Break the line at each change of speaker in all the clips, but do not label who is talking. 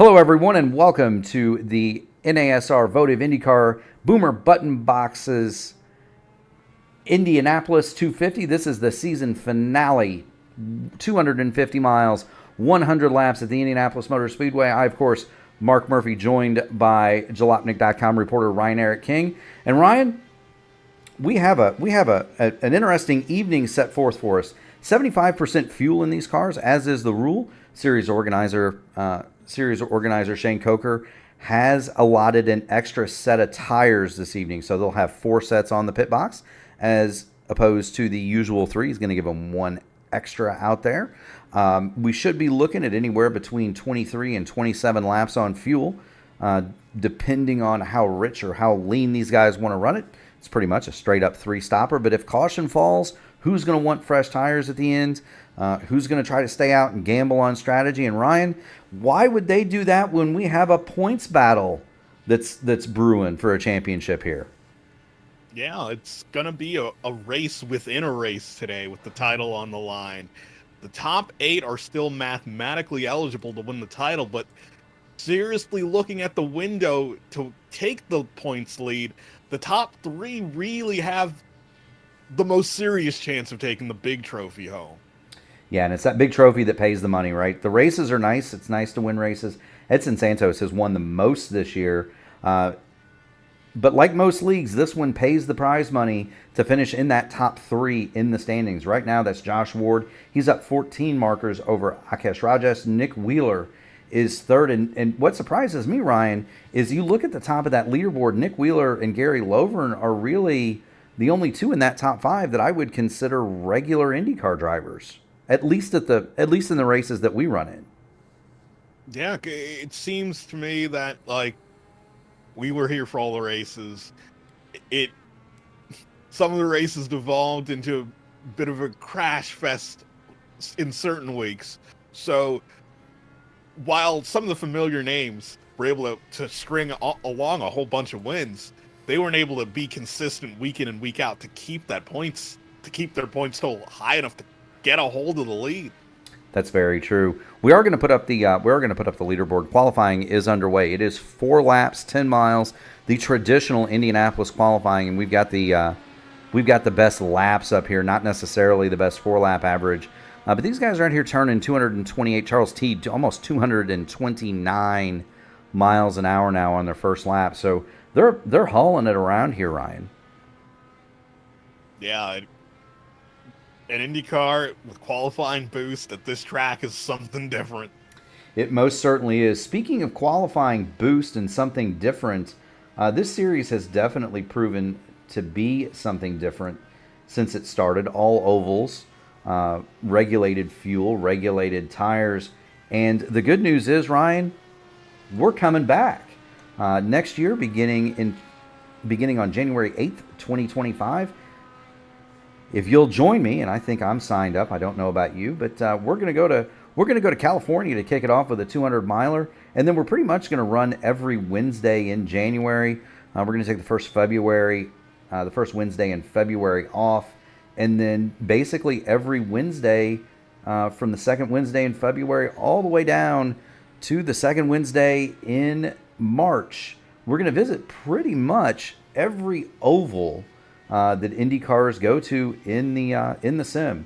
Hello, everyone, and welcome to the NASR Votive INDYCAR Boomer Button Boxes Indianapolis 250. This is the season finale, 250 miles, 100 laps at the Indianapolis Motor Speedway. I, of course, Mark Murphy, joined by Jalopnik.com reporter Ryan Eric King. And Ryan, we have an interesting evening set forth for us. 75% fuel in these cars, as is the rule. Series organizer Shane Coker has allotted an extra set of tires this evening, so they'll have 4 sets on the pit box as opposed to the usual 3. He's going to give them 1 extra out there. We should be looking at anywhere between 23 and 27 laps on fuel, depending on how rich or how lean these guys want to run it. It's pretty much a straight-up 3-stopper, but if caution falls, who's going to want fresh tires at the end? Who's going to try to stay out and gamble on strategy? And Ryan, why would they do that when we have a points battle that's brewing for a championship here?
Yeah, it's going to be a race within a race today with the title on the line. The top 8 are still mathematically eligible to win the title, but seriously looking at the window to take the points lead, the top 3 really have the most serious chance of taking the big trophy home.
Yeah, and it's that big trophy that pays the money, right? The races are nice. It's nice to win races. Edson Santos has won the most this year. But like most leagues, this one pays the prize money to finish in that top 3 in the standings. Right now, that's Josh Ward. He's up 14 markers over Akesh Rajesh. Nick Wheeler is third. And what surprises me, Ryan, is you look at the top of that leaderboard, Nick Wheeler and Gary Lovern are really the only 2 in that top 5 that I would consider regular IndyCar drivers. At least in the races that we run in.
Yeah, it seems to me that we were here for all the races. Some of the races devolved into a bit of a crash fest in certain weeks. So while some of the familiar names were able to string along a whole bunch of wins, they weren't able to be consistent week in and week out to keep their points total high enough to get a hold of the lead.
That's very true. We are going to put up the leaderboard. Qualifying is underway. It is 4 laps, 10 miles, the traditional Indianapolis qualifying, and we've got the best laps up here, not necessarily the best 4-lap average. But these guys are out here turning 228. Charles T almost 229 miles an hour now on their first lap. So they're hauling it around here, Ryan.
Yeah. An IndyCar with qualifying boost at this track is something different.
It most certainly is. Speaking of qualifying boost and something different, this series has definitely proven to be something different since it started. All ovals, regulated fuel, regulated tires. And the good news is, Ryan, we're coming back. Next year, beginning on January 8th, 2025. If you'll join me, and I think I'm signed up, I don't know about you, but we're going to go to California to kick it off with a 200 miler, and then we're pretty much going to run every Wednesday in January. We're going to take the first Wednesday in February off, and then basically every Wednesday from the second Wednesday in February all the way down to the second Wednesday in March. We're going to visit pretty much every oval that Indy cars go to in the sim.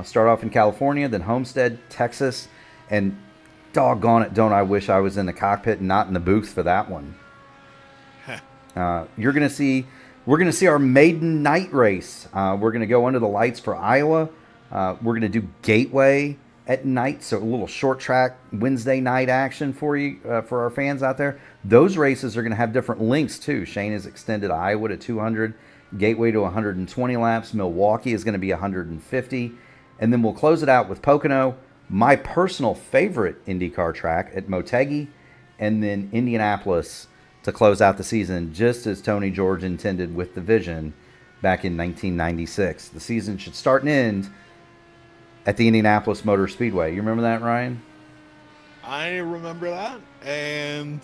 Start off in California, then Homestead, Texas, and doggone it, don't I wish I was in the cockpit and not in the booth for that one. We're gonna see our maiden night race. We're gonna go under the lights for Iowa. We're gonna do Gateway at night, so a little short track Wednesday night action for you, for our fans out there. Those races are gonna have different lengths too. Shane has extended Iowa to 200. Gateway to 120 laps. Milwaukee is going to be 150. And then we'll close it out with Pocono, my personal favorite IndyCar track at Motegi, and then Indianapolis to close out the season, just as Tony George intended with the vision back in 1996. The season should start and end at the Indianapolis Motor Speedway. You remember that, Ryan?
I remember that, and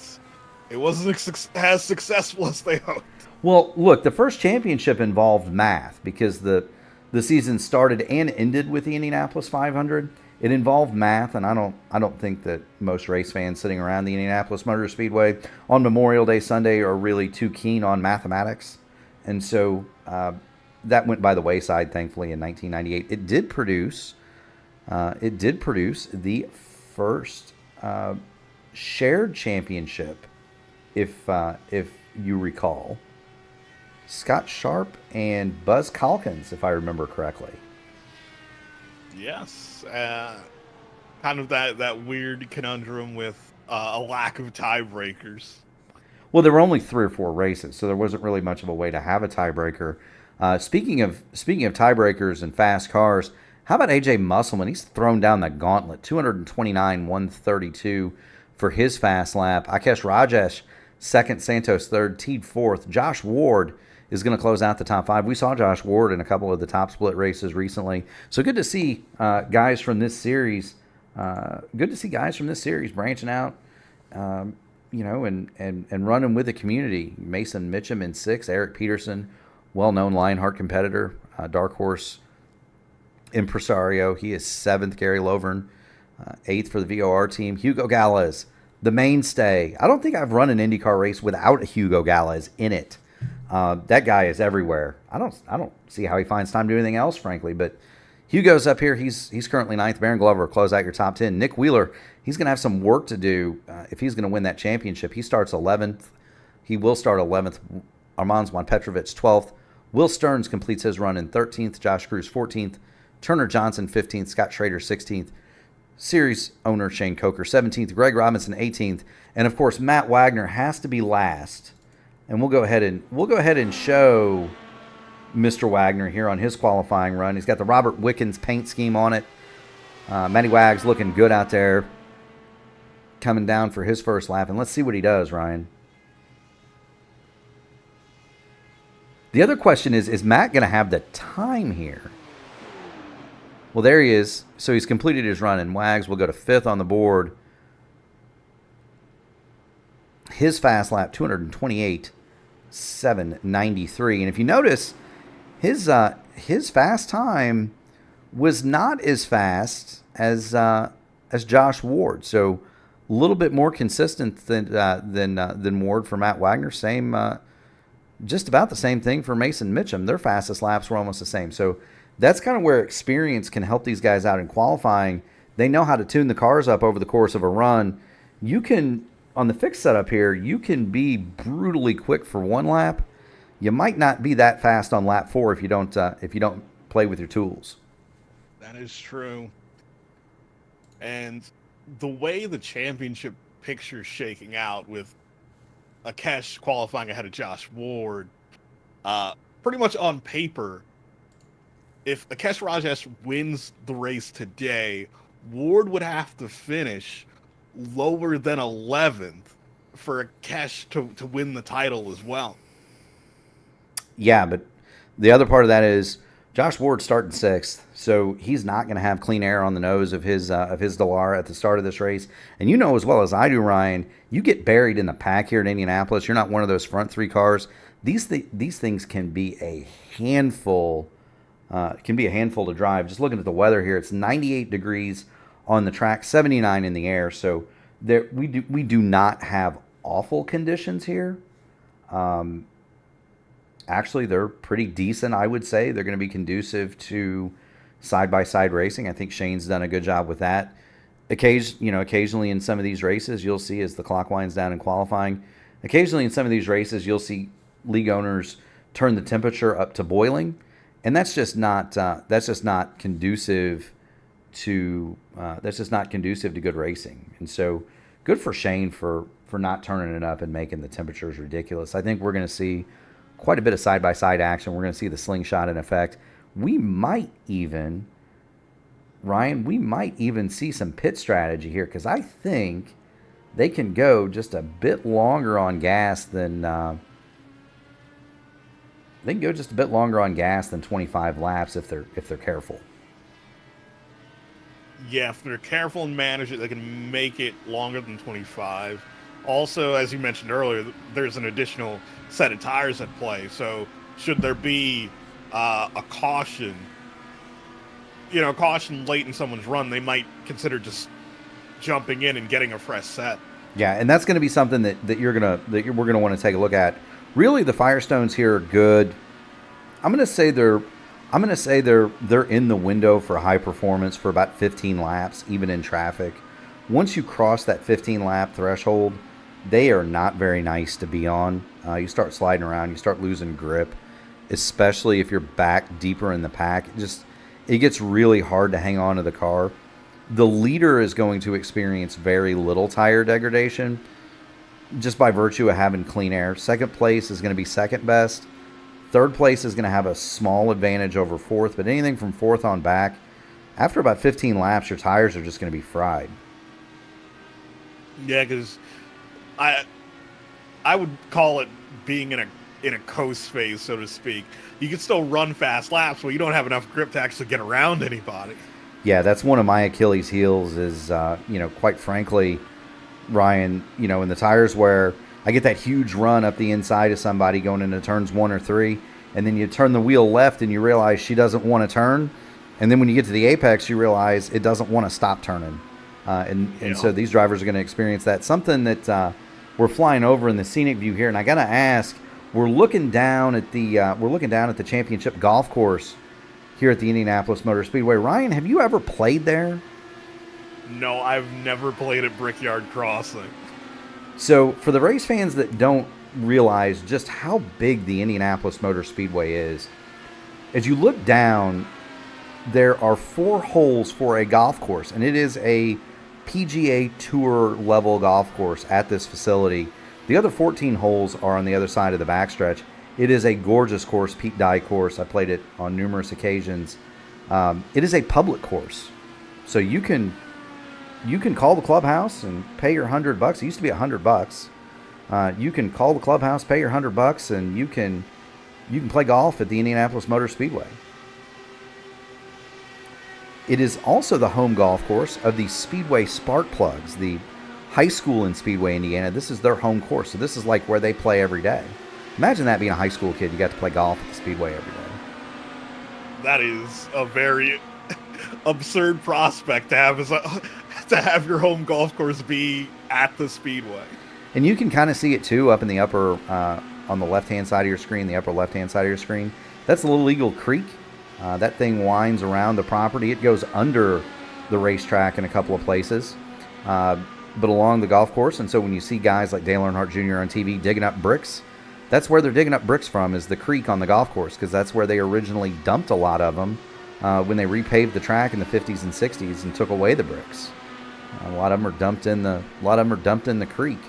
it wasn't as successful as they hoped.
Well, look, the first championship involved math because the season started and ended with the Indianapolis 500. It involved math, and I don't think that most race fans sitting around the Indianapolis Motor Speedway on Memorial Day Sunday are really too keen on mathematics, and so that went by the wayside. Thankfully, in 1998, it did produce the first shared championship, if you recall. Scott Sharp and Buzz Calkins, if I remember correctly.
Yes, kind of that weird conundrum with a lack of tiebreakers.
Well, there were only 3 or 4 races, so there wasn't really much of a way to have a tiebreaker. Speaking of tiebreakers and fast cars, how about AJ Musselman? He's thrown down the gauntlet, 229, 132 for his fast lap. Ikesh Rajesh, second, Santos third, Teed fourth. Josh Ward is going to close out the top 5. We saw Josh Ward in a couple of the top split races recently. So good to see guys from this series. Branching out, and running with the community. Mason Mitchum in 6th, Eric Peterson, well-known Lionheart competitor, dark horse impresario. He is 7th, Gary Lovern, 8th for the VOR team. Hugo Galez, the mainstay. I don't think I've run an IndyCar race without a Hugo Galez in it. That guy is everywhere. I don't see how he finds time to do anything else, frankly. But Hugo's up here. He's currently 9th. Baron Glover, close out your top 10. Nick Wheeler, he's going to have some work to do if he's going to win that championship. He starts 11th. He will start 11th. Armand Juan Petrovic, 12th. Will Stearns completes his run in 13th. Josh Cruz, 14th. Turner Johnson, 15th. Scott Schrader, 16th. Series owner Shane Coker, 17th. Greg Robinson, 18th. And, of course, Matt Wagner has to be last. And we'll go ahead and show Mr. Wagner here on his qualifying run. He's got the Robert Wickens paint scheme on it. Matty Wags looking good out there, coming down for his first lap. And let's see what he does, Ryan. The other question is Matt going to have the time here? Well, there he is. So he's completed his run, and Wags will go to 5th on the board. His fast lap, 228.793. And if you notice, his fast time was not as fast as Josh Ward. So a little bit more consistent than Ward for Matt Wagner. Same, just about the same thing for Mason Mitchum. Their fastest laps were almost the same. So that's kind of where experience can help these guys out in qualifying. They know how to tune the cars up over the course of a run. You can, on the fixed setup here, you can be brutally quick for one lap. You might not be that fast on lap 4 if you don't play with your tools.
That is true. And the way the championship picture is shaking out with Ikesh qualifying ahead of Josh Ward, pretty much on paper, if Ikesh Rajesh wins the race today, Ward would have to finish lower than 11th for Ikesh to win the title as well.
Yeah, but the other part of that is Josh Ward's starting 6th, so he's not going to have clean air on the nose of his Dallara at the start of this race. And you know as well as I do, Ryan, you get buried in the pack here in Indianapolis. You're not one of those front 3 cars. These things can be a handful. To drive. Just looking at the weather here, it's 98 degrees on the track, 79 in the air. So we do not have awful conditions here. Actually, they're pretty decent, I would say. They're going to be conducive to side-by-side racing. I think Shane's done a good job with that. Occasionally in some of these races, you'll see as the clock winds down in qualifying, occasionally in some of these races, you'll see league owners turn the temperature up to boiling, and that's just not conducive to good racing. And so, good for Shane for not turning it up and making the temperatures ridiculous. I think we're going to see quite a bit of side-by-side action. We're going to see the slingshot in effect. We might even, Ryan, see some pit strategy here, because I think they can go just a bit longer on gas than 25 laps if they're careful.
Yeah, if they're careful and manage it, they can make it longer than 25. Also, as you mentioned earlier, there's an additional set of tires at play. So should there be a caution caution late in someone's run, they might consider just jumping in and getting a fresh set.
Yeah, and that's going to be something that we're going to want to take a look at. Really, the Firestones here are good. I'm going to say they're in the window for high performance for about 15 laps, even in traffic. Once you cross that 15 lap threshold, they are not very nice to be on. You start sliding around, you start losing grip, especially if you're back deeper in the pack. It gets really hard to hang on to the car. The leader is going to experience very little tire degradation just by virtue of having clean air. Second place is going to be second best. Third place is going to have a small advantage over fourth, but anything from fourth on back, after about 15 laps, your tires are just going to be fried.
Yeah, because I would call it being in a coast phase, so to speak. You can still run fast laps, but you don't have enough grip to actually get around anybody.
Yeah, that's one of my Achilles heels is, quite frankly, Ryan, in the tires where I get that huge run up the inside of somebody going into turns 1 or 3, and then you turn the wheel left and you realize she doesn't want to turn, and then when you get to the apex, you realize it doesn't want to stop turning. So these drivers are going to experience that. Something that we're flying over in the scenic view here, and I got to ask, we're looking down at the championship golf course here at the Indianapolis Motor Speedway. Ryan, have you ever played there?
No, I've never played at Brickyard Crossing.
So for the race fans that don't realize just how big the Indianapolis Motor Speedway is, as you look down, there are 4 holes for a golf course, and it is a PGA Tour level golf course at this facility. The other 14 holes are on the other side of the backstretch. It is a gorgeous course, Pete Dye course. I played it on numerous occasions. It is a public course, so you can call the clubhouse and pay your $100. It used to be $100. You can call the clubhouse, pay your $100, and you can play golf at the Indianapolis Motor Speedway. It is also the home golf course of the Speedway Spark Plugs, the high school in Speedway, Indiana. This is their home course, so this is like where they play every day. Imagine that being a high school kid. You got to play golf at the Speedway every day.
That is a very absurd prospect to have your home golf course be at the Speedway.
And you can kind of see it too up in the upper, on the left-hand side of your screen, the upper left-hand side of your screen. That's the Little Eagle Creek. That thing winds around the property. It goes under the racetrack in a couple of places, but along the golf course. And so when you see guys like Dale Earnhardt Jr. on TV digging up bricks, that's where they're digging up bricks from, is the creek on the golf course, because that's where they originally dumped a lot of them when they repaved the track in the 50s and 60s and took away the bricks. A lot of them are dumped in the creek.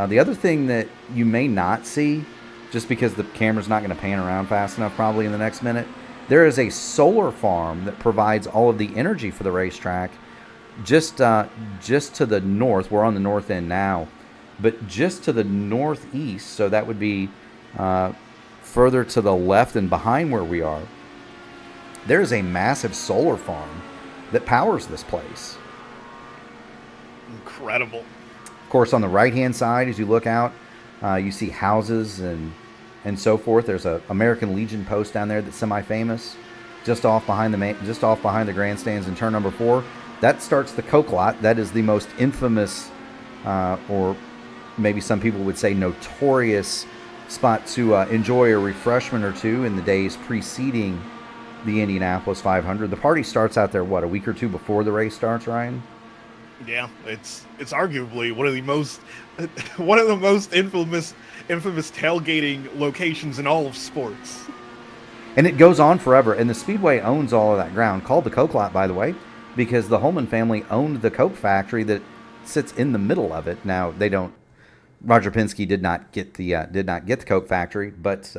The other thing that you may not see, just because the camera's not going to pan around fast enough probably in the next minute, there is a solar farm that provides all of the energy for the racetrack just to the north. We're on the north end now, but just to the northeast, so that would be further to the left and behind where we are, there is a massive solar farm that powers this place.
Incredible.
Of course, on the right-hand side, as you look out, you see houses and so forth. There's a American Legion post down there that's semi-famous, just off behind the grandstands in turn number 4. That starts the Coke Lot. That is the most infamous, or maybe some people would say notorious, spot to enjoy a refreshment or two in the days preceding the Indianapolis 500. The party starts out there, a week or two before the race starts, Ryan?
Yeah, it's arguably one of the most infamous tailgating locations in all of sports.
And it goes on forever. And the Speedway owns all of that ground, called the Coke Lot, by the way, because the Holman family owned the Coke factory that sits in the middle of it. Now they don't. Roger Penske did not get the Coke factory, but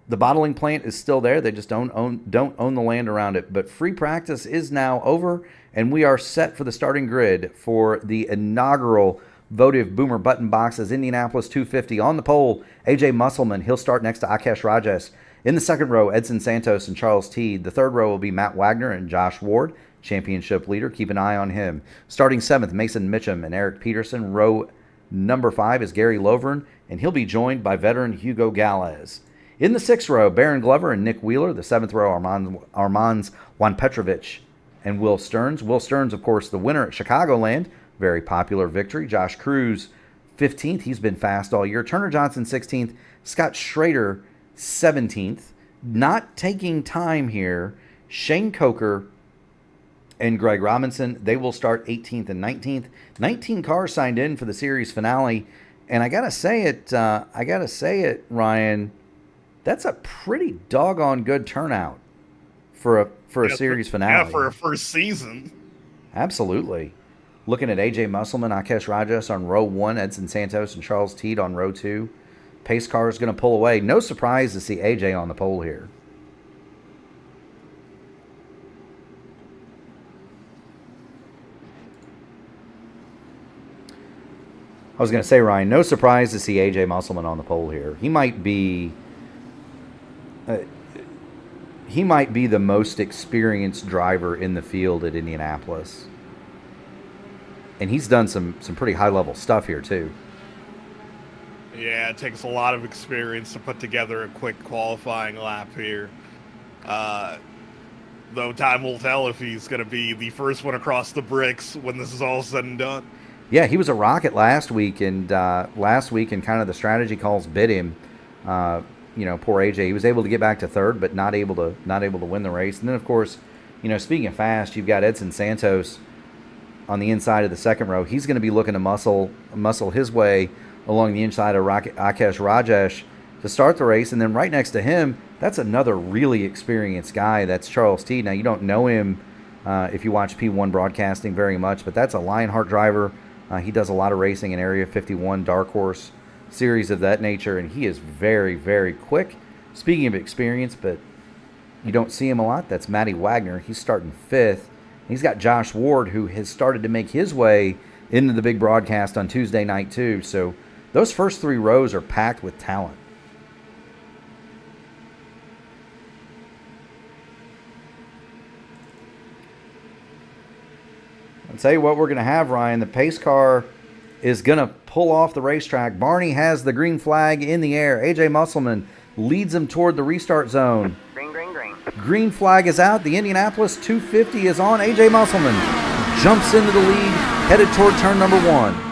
the bottling plant is still there. They just don't own the land around it. But free practice is now over, and we are set for the starting grid for the inaugural Votive Boomer Button Boxes Indianapolis 250. On the pole, AJ Musselman. He'll start next to Akash Rajesh. In the second row, Edson Santos and Charles Teed. The third row will be Matt Wagner and Josh Ward, championship leader. Keep an eye on him. Starting seventh, Mason Mitchum and Eric Peterson. Row number 5 is Gary Lovern, and he'll be joined by veteran Hugo Galez. In the 6th row, Baron Glover and Nick Wheeler. The 7th row, Armands Juan Petrovich and Will Stearns. Will Stearns, of course, the winner at Chicagoland. Very popular victory. Josh Cruz, 15th. He's been fast all year. Turner Johnson, 16th. Scott Schrader, 17th. Not taking time here. Shane Coker and Greg Robinson, they will start 18th and 19th. 19 cars signed in for the series finale. And I got to say it, Ryan, that's a pretty doggone good turnout for a series finale.
Yeah, for a first season.
Absolutely. Looking at AJ Musselman, Akesh Rajas on row 1, Edson Santos and Charles Teed on row 2. Pace car is going to pull away. No surprise to see AJ on the pole here. I was going to say, Ryan, no surprise to see AJ Musselman on the pole here. He might be the most experienced driver in the field at Indianapolis. And he's done some pretty high-level stuff here, too.
Yeah, it takes a lot of experience to put together a quick qualifying lap here. Though time will tell if he's going to be the first one across the bricks when this is all said and done.
Yeah, he was a rocket last week, and kind of the strategy calls bit him. Poor AJ. He was able to get back to third, but not able to win the race. And then, of course, speaking of fast, you've got Edson Santos on the inside of the second row. He's going to be looking to muscle his way along the inside of Akesh Rajesh to start the race. And then right next to him, that's another really experienced guy. That's Charles Teed. Now, you don't know him if you watch P1 broadcasting very much, but that's a Lionheart driver. He does a lot of racing in Area 51, Dark Horse series of that nature, and he is very, very quick. Speaking of experience, but you don't see him a lot, that's Matty Wagner. He's starting 5th. He's got Josh Ward, who has started to make his way into the big broadcast on Tuesday night, too. So those first 3 rows are packed with talent. I'll tell you what we're going to have, Ryan. The pace car is going to pull off the racetrack. Barney has the green flag in the air. AJ Musselman leads him toward the restart zone.
Green, green, green.
Green flag is out. The Indianapolis 250 is on. AJ Musselman jumps into the lead, headed toward turn number 1.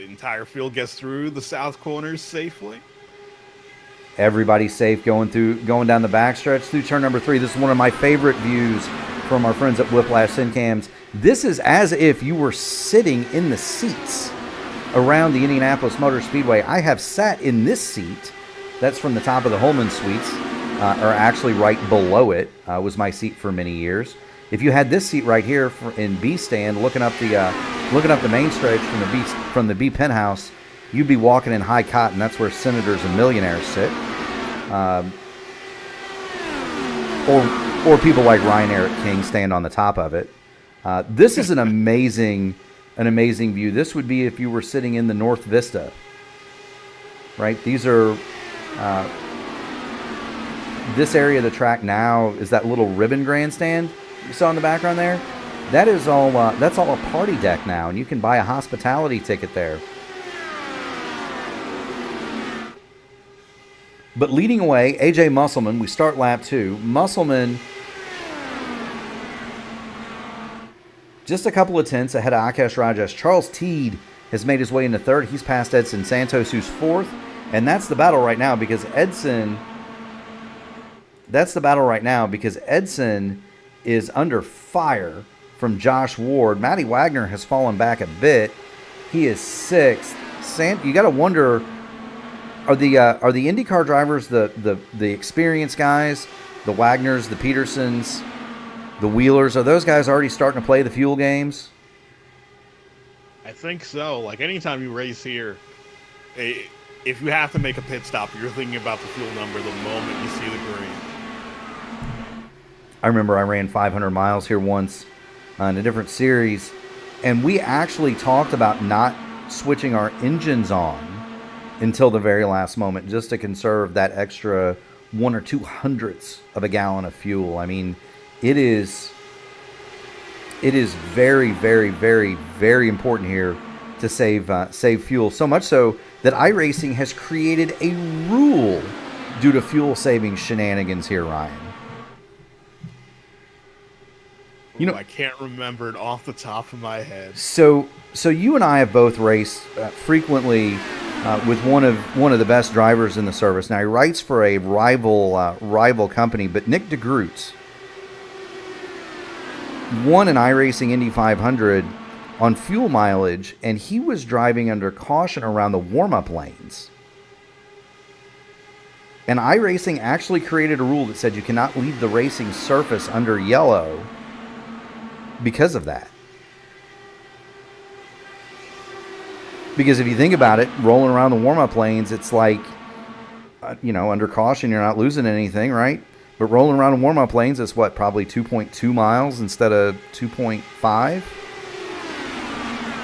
Entire field gets through the south corners safely.
Everybody's safe going down the backstretch through turn number 3. This is one of my favorite views from our friends at Whiplash Syncams. This is as if you were sitting in the seats around the Indianapolis Motor Speedway. I have sat in this seat. That's from the top of the Holman Suites, or actually right below it was my seat for many years. If you had this seat right here in B stand, looking up the main stretch from the B penthouse, you'd be walking in high cotton. That's where senators and millionaires sit, or people like Ryan Eric King stand on the top of it. This is an amazing view. This would be if you were sitting in the North Vista. Right? These are this area of the track now is that little ribbon grandstand you saw in the background there. That is all. That's all a party deck now, and you can buy a hospitality ticket there. But leading away, AJ Musselman. We start lap 2. Musselman, just a couple of tenths ahead of Akesh Rajesh. Charles Teed has made his way into 3rd. He's past Edson Santos, who's 4th, and that's the battle right now because Edson. That's the battle right now because Edson is under fire from Josh Ward. Matty Wagner has fallen back a bit. He is 6th. You got to wonder, are the IndyCar drivers the experienced guys, the Wagners, the Petersons, the Wheelers? Are those guys already starting to play the fuel games?
I think so. Like anytime you race here, if you have to make a pit stop, you're thinking about the fuel number the moment you see the green.
I remember I ran 500 miles here once in a different series, and we actually talked about not switching our engines on until the very last moment just to conserve that extra 1 or 2 hundredths of a gallon of fuel. I mean, it is very, very, very, very important here to save fuel. So much so that iRacing has created a rule due to fuel saving shenanigans here, Ryan.
I can't remember it off the top of my head.
So you and I have both raced frequently with one of the best drivers in the service. Now he writes for a rival company, but Nick DeGroot won an iRacing Indy 500 on fuel mileage, and he was driving under caution around the warm-up lanes. And iRacing actually created a rule that said you cannot leave the racing surface under yellow because of that. Because if you think about it, rolling around the warm-up lanes, it's like, under caution, you're not losing anything, right? But rolling around in warm-up lanes is what, probably 2.2 miles instead of 2.5?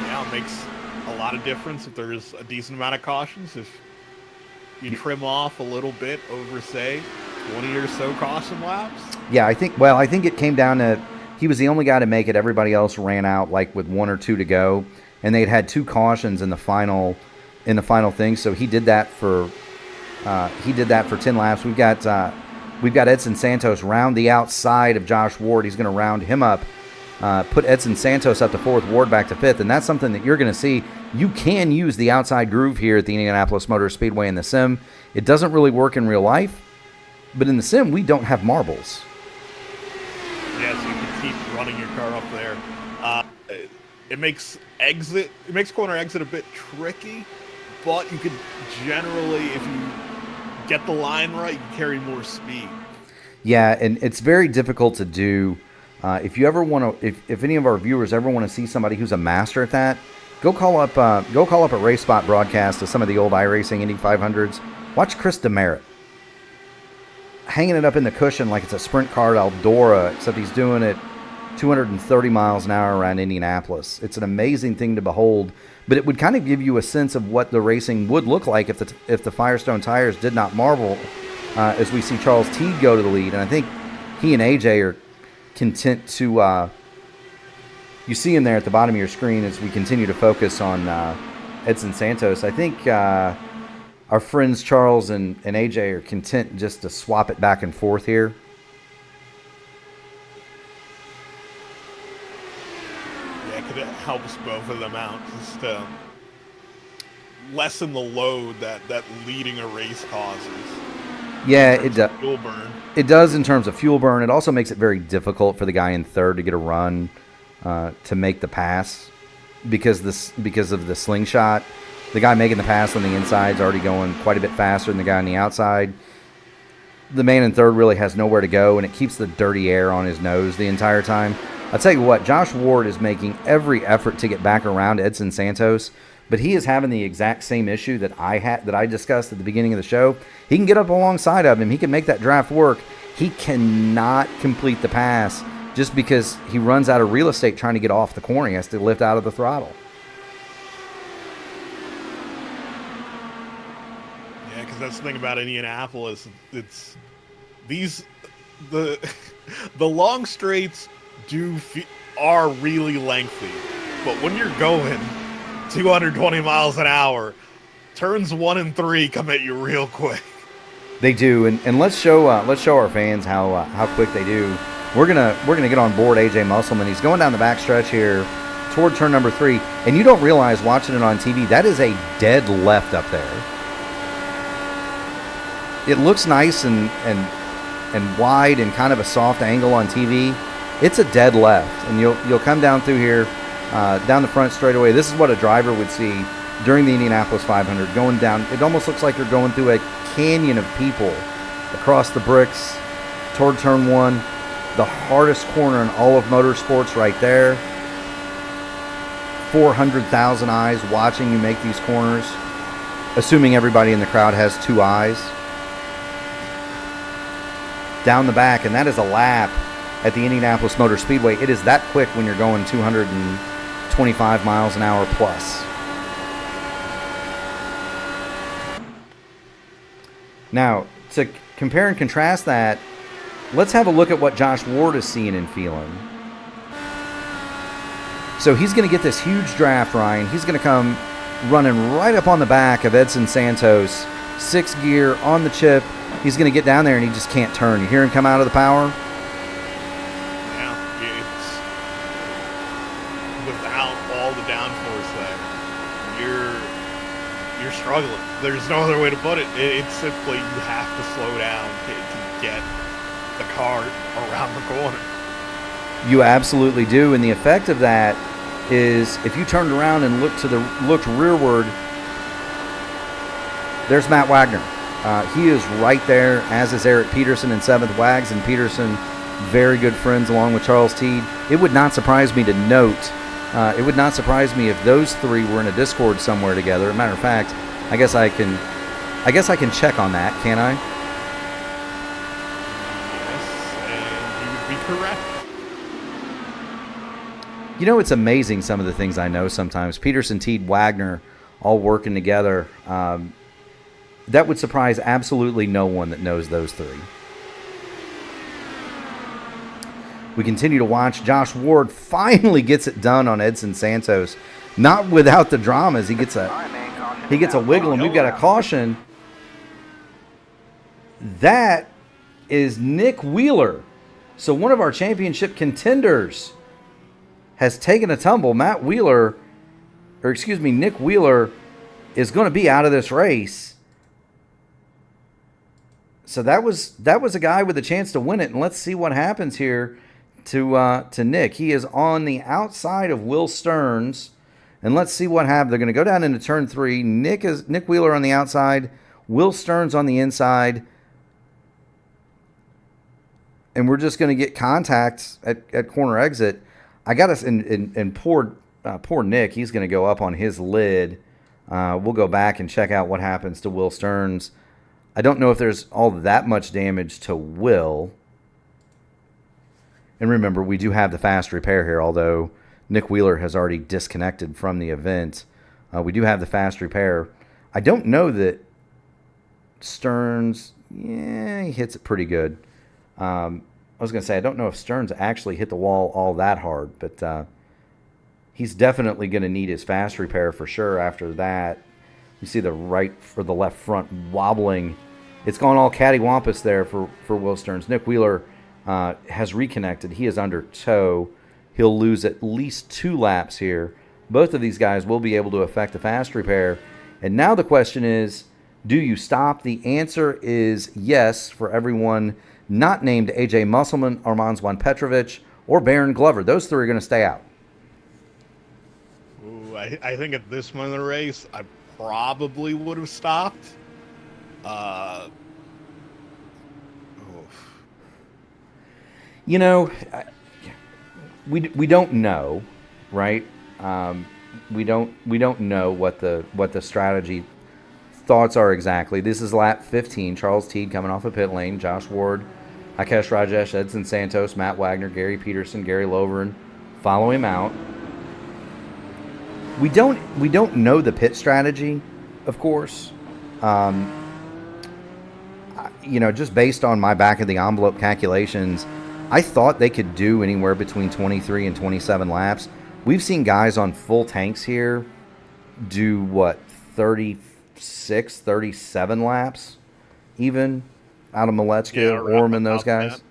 Yeah, it makes a lot of difference if there's a decent amount of cautions. If you trim off a little bit over, say, 20 or so caution laps.
Yeah, I think it came down to he was the only guy to make it. Everybody else ran out like with 1 or 2 to go, and they'd had 2 cautions in the final thing. So he did that for 10 laps. We've got Edson Santos round the outside of Josh Ward. He's going to round him up, put Edson Santos up to 4th, Ward back to 5th, and that's something that you're going to see. You can use the outside groove here at the Indianapolis Motor Speedway in the sim. It doesn't really work in real life, but in the sim we don't have marbles.
Yes, you can keep running your car up there. It makes corner exit a bit tricky, but you could generally, if you get the line right, you can carry more speed. Yeah, and it's very difficult to do. If you ever want to, if any of our viewers ever want to see somebody who's a master at that, go call up a Race Spot broadcast of some of the old iRacing Indy 500s. Watch Chris Demerit hanging it up in the cushion like it's a sprint car at Eldora, except he's doing it 230 miles an hour around Indianapolis. It's an amazing thing to behold, but it would kind of give you a sense of what the racing would look like if the Firestone tires did not marvel, as we see Charles Teague go to the lead. And I think he and AJ are content to you see him there at the bottom of your screen as we continue to focus on Edson Santos. I think our friends Charles and AJ are content just to swap it back and forth here. Yeah, because it helps both of them out just to lessen the load that leading a race causes. Yeah, it does. Fuel burn. It does in terms of fuel burn. It also makes it very difficult for the guy in 3rd to get a run to make the pass because of the slingshot. The guy making the pass on the inside is already going quite a bit faster than the guy on the outside. The man in 3rd really has nowhere to go, and it keeps the dirty air on his nose the entire time. I'll tell you what, Josh Ward is making every effort to get back around Edson Santos, but he is having the exact same issue that I discussed at the beginning of the show. He can get up alongside of him. He can make that draft work. He cannot complete the pass just because he runs out of real estate trying to get off the corner. He has to lift out of the throttle. Yeah, because that's the thing about Indianapolis. It's the long straights are really lengthy, but when you're going 220 miles an hour, turns 1 and 3 come at you real quick. They do, and let's show our fans how quick they do. We're gonna get on board AJ Musselman. He's going down the backstretch here toward turn number 3, and you don't realize watching it on TV that is a dead left up there. It looks nice and wide and kind of a soft angle on TV. It's a dead left, and you'll come down through here, down the front straightaway. This is what a driver would see during the Indianapolis 500, going down. It almost looks like you're going through a canyon of people across the bricks toward turn 1, the hardest corner in all of motorsports right there. 400,000 eyes watching you make these corners, assuming everybody in the crowd has 2 eyes. Down the back, and that is a lap at the Indianapolis Motor Speedway. It is that quick when you're going 225 miles an hour plus. Now, to
compare and contrast that, let's have a look at what Josh Ward is seeing and feeling. So he's going to get this huge draft, Ryan. He's going to come running right up on the back of Edson Santos, 6th gear on the chip. He's going to get down there and he just can't turn. You hear him come out of the power?
Yeah, it's without all the downforce there, you're struggling. There's no other way to put it. It's simply you have to slow down to get the car around the corner.
You absolutely do, and the effect of that is if you turned around and looked rearward, there's Matt Wagner. He is right there, as is Eric Peterson in 7th. Wags and Peterson, very good friends along with Charles Teed. It would not surprise me to note, it would not surprise me if those three were in a Discord somewhere together. As a matter of fact, I guess I can check on that, can't I?
Yes, and you would be correct.
You know, it's amazing some of the things I know sometimes. Peterson, Teed, Wagner, all working together. That would surprise absolutely no one that knows those three. We continue to watch. Josh Ward finally gets it done on Edson Santos. Not without the dramas. He gets a wiggle, and we've got a caution. That is Nick Wheeler. So one of our championship contenders has taken a tumble. Nick Wheeler is going to be out of this race. So that was a guy with a chance to win it, and let's see what happens here to Nick. He is on the outside of Will Stearns, and let's see what happens. They're going to go down into turn 3. Nick Wheeler on the outside, Will Stearns on the inside, and we're just going to get contacts at corner exit. I got us and poor Nick. He's going to go up on his lid. We'll go back and check out what happens to Will Stearns. I don't know if there's all that much damage to Will. And remember, we do have the fast repair here, although Nick Wheeler has already disconnected from the event. We do have the fast repair. I don't know that Stearns, he hits it pretty good. I was going to say, I don't know if Stearns actually hit the wall all that hard, but he's definitely going to need his fast repair for sure after that. You see the right for the left front wobbling. It's gone all cattywampus there for Will Stearns. Nick Wheeler has reconnected. He is under tow. He'll lose at least 2 laps here. Both of these guys will be able to effect a fast repair. And now the question is, do you stop? The answer is yes for everyone not named AJ Musselman, Armand Juan Petrovich, or Baron Glover. Those 3 are going to stay out.
Ooh, I think at this moment of the race, I probably would have stopped.
You know, we don't know, right? We don't know what the strategy thoughts are exactly. This is lap 15. Charles Teed coming off of pit lane. Josh Ward, Rakesh Rajesh, Edson Santos, Matt Wagner, Gary Peterson, Gary Loveren follow him out. We don't know the pit strategy, of course. Just based on my back of the envelope calculations, I thought they could do anywhere between 23 and 27 laps. We've seen guys on full tanks here do 36, 37 laps, even out of Malechka, Orman, those guys.
That.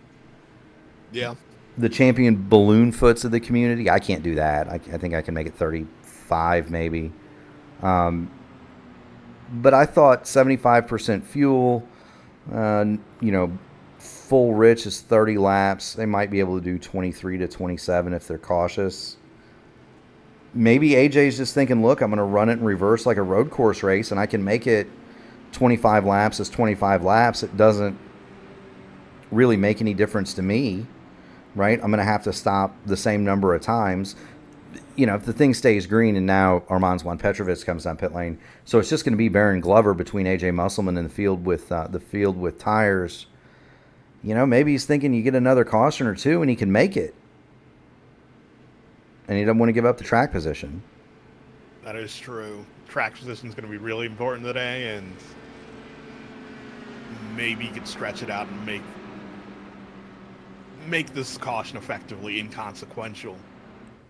Yeah.
The champion balloon foots of the community. I can't do that. I think I can make it 35 maybe. But I thought 75% fuel, full rich is 30 laps. They might be able to do 23 to 27 if they're cautious. Maybe AJ's just thinking, look, I'm going to run it in reverse like a road course race, and I can make it 25 laps as 25 laps. It doesn't really make any difference to me, right? I'm going to have to stop the same number of times. If the thing stays green and now Armand Juan Petrovich comes down pit lane, so it's just going to be Baron Glover between AJ Musselman and the field with tires. Maybe he's thinking you get another caution or 2 and he can make it, and he doesn't want to give up the track position.
That is true. Track position is going to be really important today, and maybe he could stretch it out and make this caution effectively inconsequential.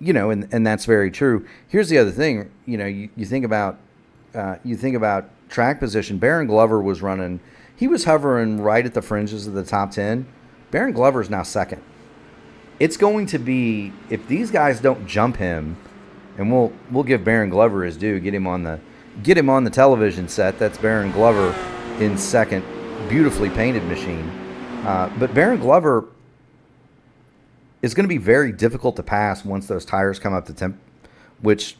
And that's very true. Here's the other thing. You think about track position. Baron Glover was running. He was hovering right at the fringes of the top 10. Baron Glover's now second. It's going to be, if these guys don't jump him, and we'll give Baron Glover his due. Get him on the television set. That's Baron Glover in second. Beautifully painted machine. But Baron Glover is going to be very difficult to pass once those tires come up to temp, which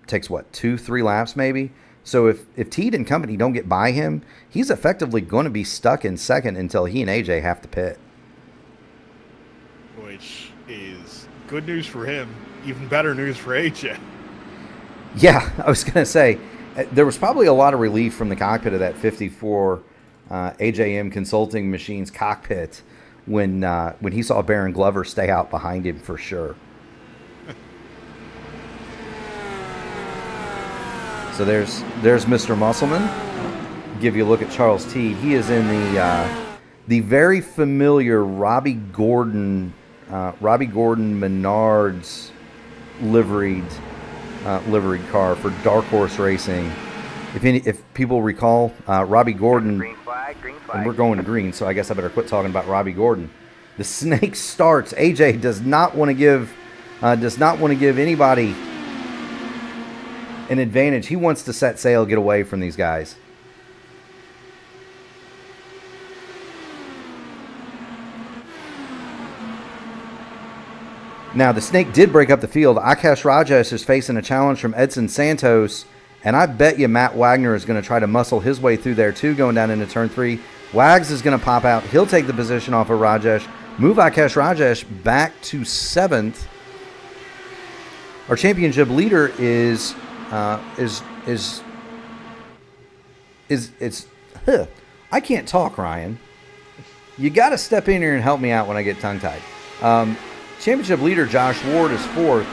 takes, 2-3 laps maybe? So if Teed and company don't get by him, he's effectively going to be stuck in second until he and AJ have to pit.
Which is good news for him, even better news for AJ.
Yeah, I was going to say, there was probably a lot of relief from the cockpit of that 54 AJM Consulting Machines cockpit when he saw Baron Glover stay out behind him for sure. So there's Mr. Musselman. Give you a look at Charles Teed. He is in the very familiar Robbie Gordon Menards liveried car for Dark Horse Racing. If people recall, Robbie Gordon,
Green flag.
and we're going to green, so I guess I better quit talking about Robbie Gordon. The snake starts. AJ does not want to give anybody an advantage. He wants to set sail, get away from these guys. Now, the snake did break up the field. Akash Rajesh is facing a challenge from Edson Santos, and I bet you Matt Wagner is going to try to muscle his way through there too, going down into turn 3. Wags is going to pop out. He'll take the position off of Rajesh, move Akash Rajesh back to 7th. Our championship leader is I can't talk, Ryan. You got to step in here and help me out when I get tongue-tied. Championship leader Josh Ward is 4th,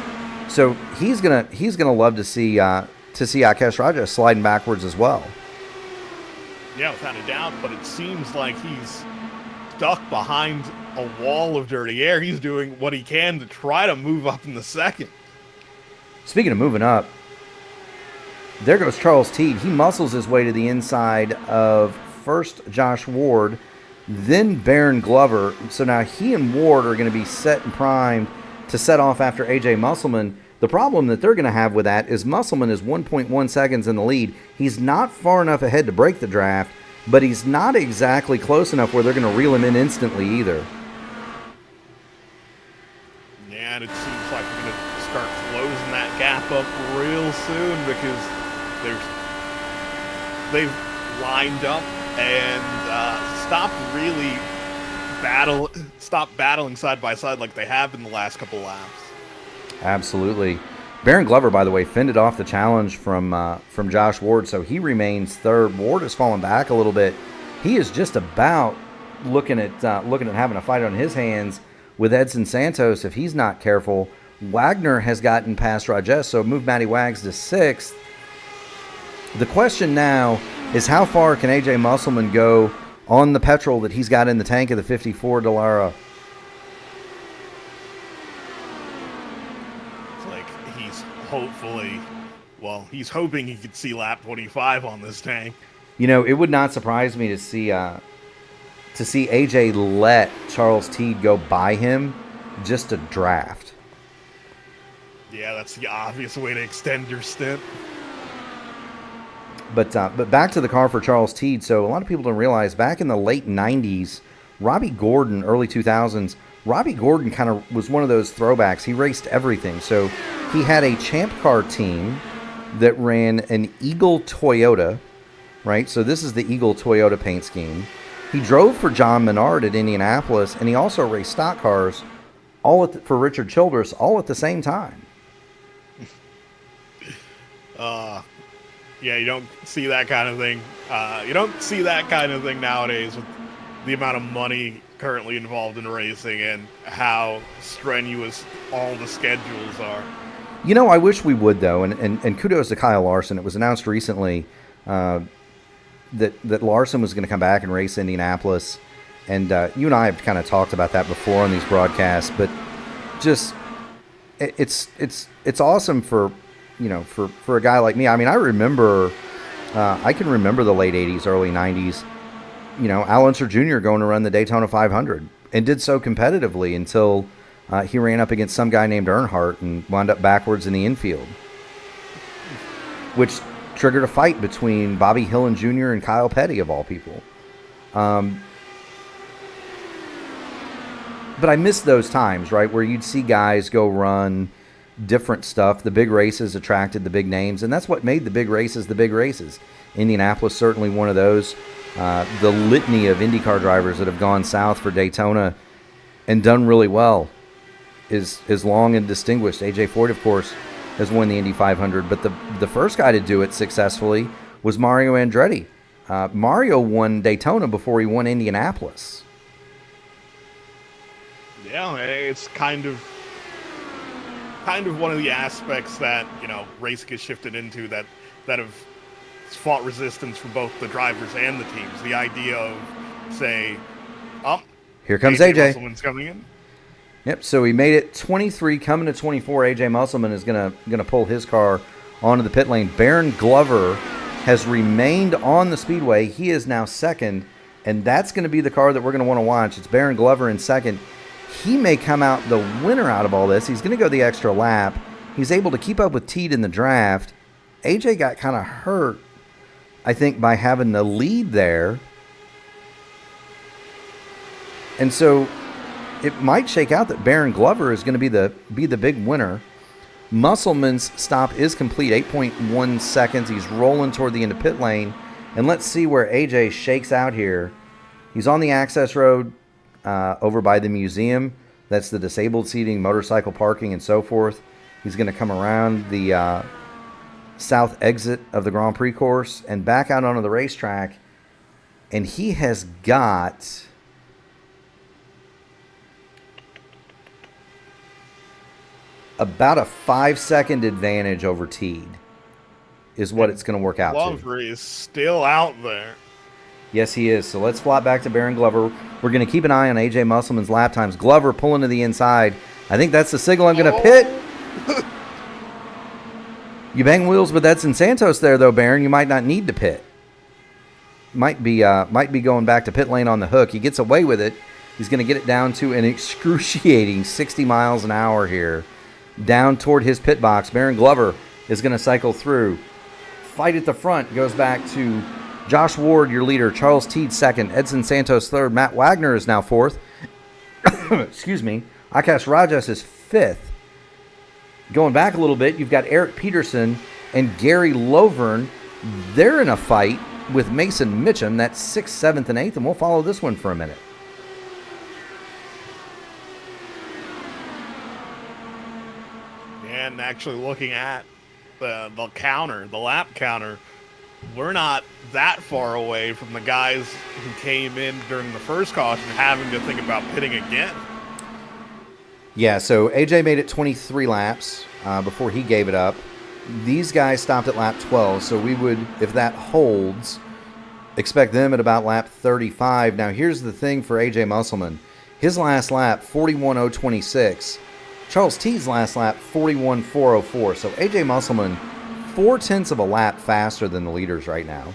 so he's gonna love to see Akash Rajesh sliding backwards as well.
Yeah, without a doubt, but it seems like he's stuck behind a wall of dirty air. He's doing what he can to try to move up in the second.
Speaking of moving up, there goes Charles Teed. He muscles his way to the inside of first Josh Ward, then Baron Glover. So now he and Ward are going to be set and primed to set off after AJ Musselman. The problem that they're going to have with that is Musselman is 1.1 seconds in the lead. He's not far enough ahead to break the draft, but he's not exactly close enough where they're going to reel him in instantly either.
Yeah, and it seems like we're going to start closing that gap up real soon because they've lined up and stop battling side by side like they have in the last couple laps.
Absolutely. Baron Glover, by the way, fended off the challenge from Josh Ward, so he remains 3rd. Ward has fallen back a little bit. He is just about looking at having a fight on his hands with Edson Santos if he's not careful. Wagner has gotten past Rajesh, so move Matty Wags to 6th. The question now is how far can AJ Musselman go on the petrol that he's got in the tank of the 54 Dallara?
It's like he's hoping he could see lap 25 on this tank.
It would not surprise me to see AJ let Charles Teed go by him just to draft.
Yeah, that's the obvious way to extend your stint.
But back to the car for Charles Teed. So a lot of people don't realize back in the late 90s, Robbie Gordon, early 2000s, Robbie Gordon kind of was one of those throwbacks. He raced everything. So he had a Champ Car team that ran an Eagle Toyota, right? So this is the Eagle Toyota paint scheme. He drove for John Menard at Indianapolis, and he also raced stock cars for Richard Childress all at the same time.
Yeah, you don't see that kind of thing. You don't see that kind of thing nowadays with the amount of money currently involved in racing and how strenuous all the schedules are.
I wish we would, though, and kudos to Kyle Larson. It was announced recently that Larson was going to come back and race Indianapolis, and you and I have kind of talked about that before on these broadcasts. But just it's awesome for for a guy like me. I mean, I can remember the late '80s, early '90s. Al Unser Jr. going to run the Daytona 500 and did so competitively until he ran up against some guy named Earnhardt and wound up backwards in the infield, which triggered a fight between Bobby Hillin Jr. and Kyle Petty, of all people. But I miss those times, right, where you'd see guys go run different stuff. The big races attracted the big names, and that's what made the big races the big races. Indianapolis certainly one of those. The litany of IndyCar drivers that have gone south for Daytona and done really well is long and distinguished. A.J. Foyt, of course, has won the Indy 500, but the first guy to do it successfully was Mario Andretti. Mario won Daytona before he won Indianapolis.
Yeah, it's kind of one of the aspects that racing has shifted into that have fought resistance from both the drivers and the teams. The idea of, say,
here comes AJ.
Musselman's coming in.
Yep. So he made it 23, coming to 24. AJ Musselman is gonna pull his car onto the pit lane. Baron Glover has remained on the speedway. He is now second, and that's going to be the car that we're going to want to watch. It's Baron Glover in second. He may come out the winner out of all this. He's going to go the extra lap. He's able to keep up with Teed in the draft. AJ got kind of hurt, I think, by having the lead there. And so it might shake out that Baron Glover is going to be the big winner. Musselman's stop is complete, 8.1 seconds. He's rolling toward the end of pit lane. And let's see where AJ shakes out here. He's on the access road over by the museum. That's the disabled seating, motorcycle parking, and so forth. He's going to come around the south exit of the Grand Prix course and back out onto the racetrack. And he has got about a 5-second advantage over Teed is what it's going to work out to.
Glover is still out there.
Yes, he is. So let's flop back to Baron Glover. We're going to keep an eye on A.J. Musselman's lap times. Glover pulling to the inside. I think that's the signal. I'm going to pit. You bang wheels with Edson Santos there, though, Baron. You might not need to pit. Might be going back to pit lane on the hook. He gets away with it. He's going to get it down to an excruciating 60 miles an hour here. Down toward his pit box. Baron Glover is going to cycle through. Fight at the front goes back to Josh Ward, your leader. Charles Teed second. Edson Santos third. Matt Wagner is now fourth. Excuse me. Akash Rajas is fifth. Going back a little bit, you've got Eric Peterson and Gary Lovern. They're in a fight with Mason Mitchum. That's 6th, 7th, and 8th, and we'll follow this one for a minute.
And actually looking at the counter, the lap counter, we're not that far away from the guys who came in during the first caution having to think about pitting again.
Yeah, so AJ made it 23 laps before he gave it up. These guys stopped at lap 12, so we would, if that holds, expect them at about lap 35. Now, here's the thing for AJ Musselman. His last lap, 41.026. Charles Teed's last lap, 41.404. So AJ Musselman, 0.4 of a lap faster than the leaders right now.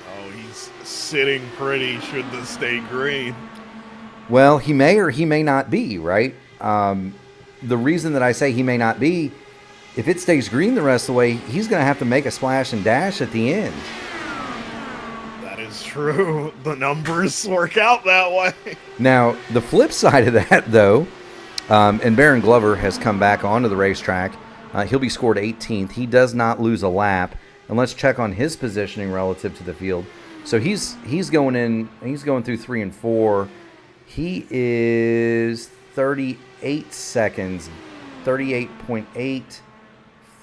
Oh, he's sitting pretty should this stay green.
Well, he may or he may not be, right? The reason that I say he may not be, if it stays green the rest of the way, he's going to have to make a splash and dash at the end.
That is true. The numbers work out that way.
Now, the flip side of that, though, and Baron Glover has come back onto the racetrack. He'll be scored 18th. He does not lose a lap. And let's check on his positioning relative to the field. So he's going in. He's going through 3 and 4. He is 38 seconds, 38.8,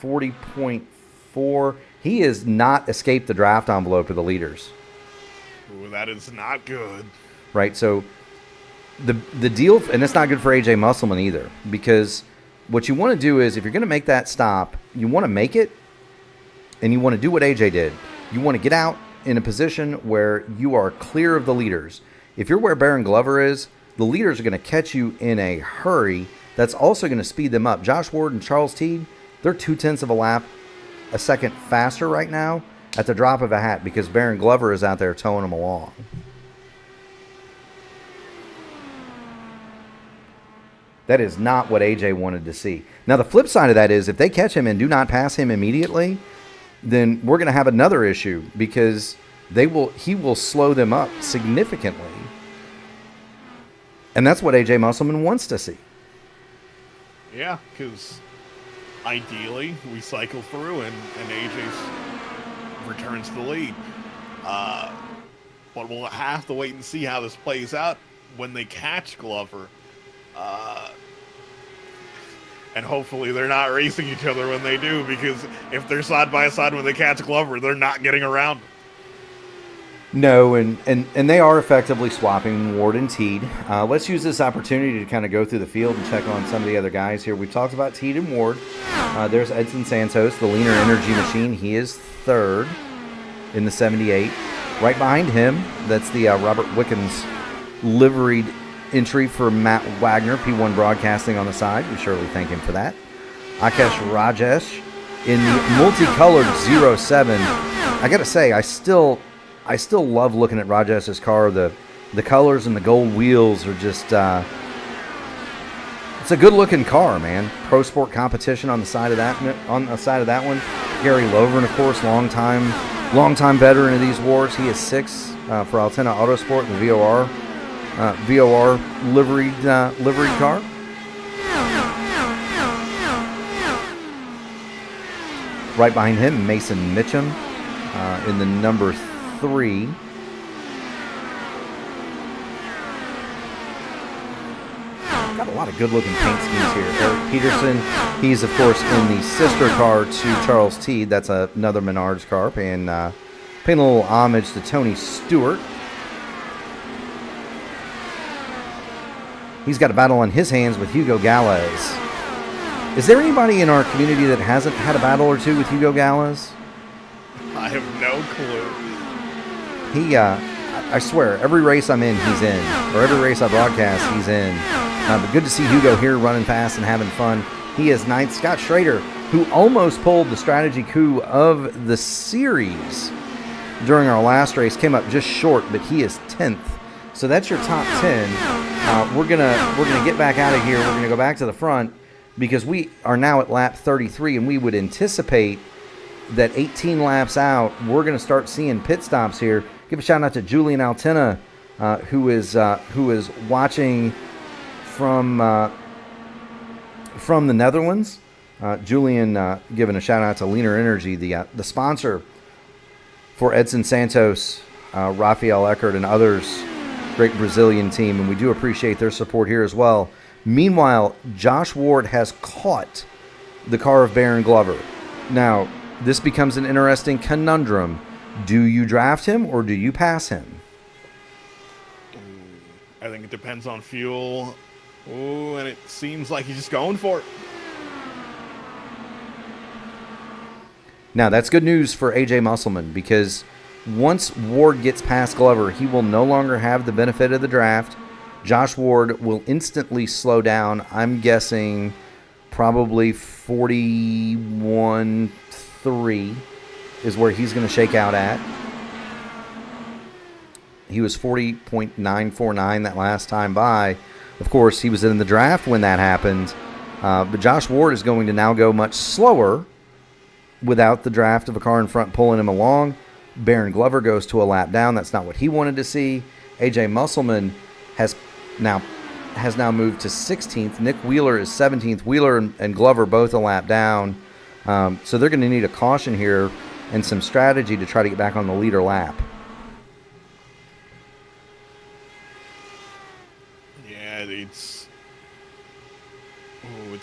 40.4. He has not escaped the draft envelope of the leaders.
Ooh, that is not good.
Right, so the deal, and it's not good for A.J. Musselman either, because what you want to do is, if you're going to make that stop, you want to make it, and you want to do what A.J. did. You want to get out in a position where you are clear of the leaders. If you're where Baron Glover is, the leaders are going to catch you in a hurry. That's also going to speed them up. Josh Ward and Charles Teed, they're 0.2 of a lap a second faster right now at the drop of a hat because Baron Glover is out there towing them along. That is not what AJ wanted to see. Now, the flip side of that is if they catch him and do not pass him immediately, then we're going to have another issue because he will slow them up significantly. And that's what AJ Musselman wants to see.
Yeah, because ideally we cycle through and AJ returns to the lead. But we'll have to wait and see how this plays out when they catch Glover. And hopefully they're not racing each other when they do, because if they're side by side when they catch Glover, they're not getting around.
No, and they are effectively swapping Ward and Teed. Let's use this opportunity to kind of go through the field and check on some of the other guys here. We've talked about Teed and Ward. There's Edson Santos, the leaner energy machine. He is third in the 78. Right behind him, that's the Robert Wickens liveried entry for Matt Wagner, P1 Broadcasting on the side. We surely thank him for that. Akash Rajesh in the multicolored 07. I got to say, I still love looking at Rajesh's car. The colors and the gold wheels are just it's a good looking car, man. Pro Sport Competition on the side of that one. Gary Lovren, of course, long time veteran of these wars. He is 6 for Altena Autosport in the VOR liveried car. Right behind him, Mason Mitchum in the number 3. Got a lot of good-looking paint schemes here. Eric Peterson, he's, of course, in the sister car to Charles Teed. That's another Menards car, paying a little homage to Tony Stewart. He's got a battle on his hands with Hugo Galez. Is there anybody in our community that hasn't had a battle or two with Hugo Galez?
I have no clue.
I swear, every race I'm in, he's in. Or every race I broadcast, he's in. But good to see Hugo here running fast and having fun. He is 9th. Scott Schrader, who almost pulled the strategy coup of the series during our last race, came up just short, but he is 10th. So that's your top 10. We're gonna get back out of here. We're gonna go back to the front because we are now at lap 33, and we would anticipate that 18 laps out, we're gonna start seeing pit stops here. Give a shout out to Julian Altena, who is watching from the Netherlands. Julian giving a shout out to Leaner Energy, the sponsor for Edson Santos, Rafael Eckert, and others. Great Brazilian team, and we do appreciate their support here as well. Meanwhile, Josh Ward has caught the car of Baron Glover. Now, this becomes an interesting conundrum. Do you draft him or do you pass him?
I think it depends on fuel. Oh, and it seems like he's just going for it.
Now, that's good news for AJ Musselman because once Ward gets past Glover, he will no longer have the benefit of the draft. Josh Ward will instantly slow down. I'm guessing probably 41.3 is where he's going to shake out at. He was 40.949 that last time by. Of course, he was in the draft when that happened. But Josh Ward is going to now go much slower without the draft of a car in front pulling him along. Baron Glover goes to a lap down. That's not what he wanted to see. AJ Musselman has now moved to 16th. Nick Wheeler is 17th. Wheeler and Glover both a lap down. So they're going to need a caution here and some strategy to try to get back on the leader lap.
Yeah, it's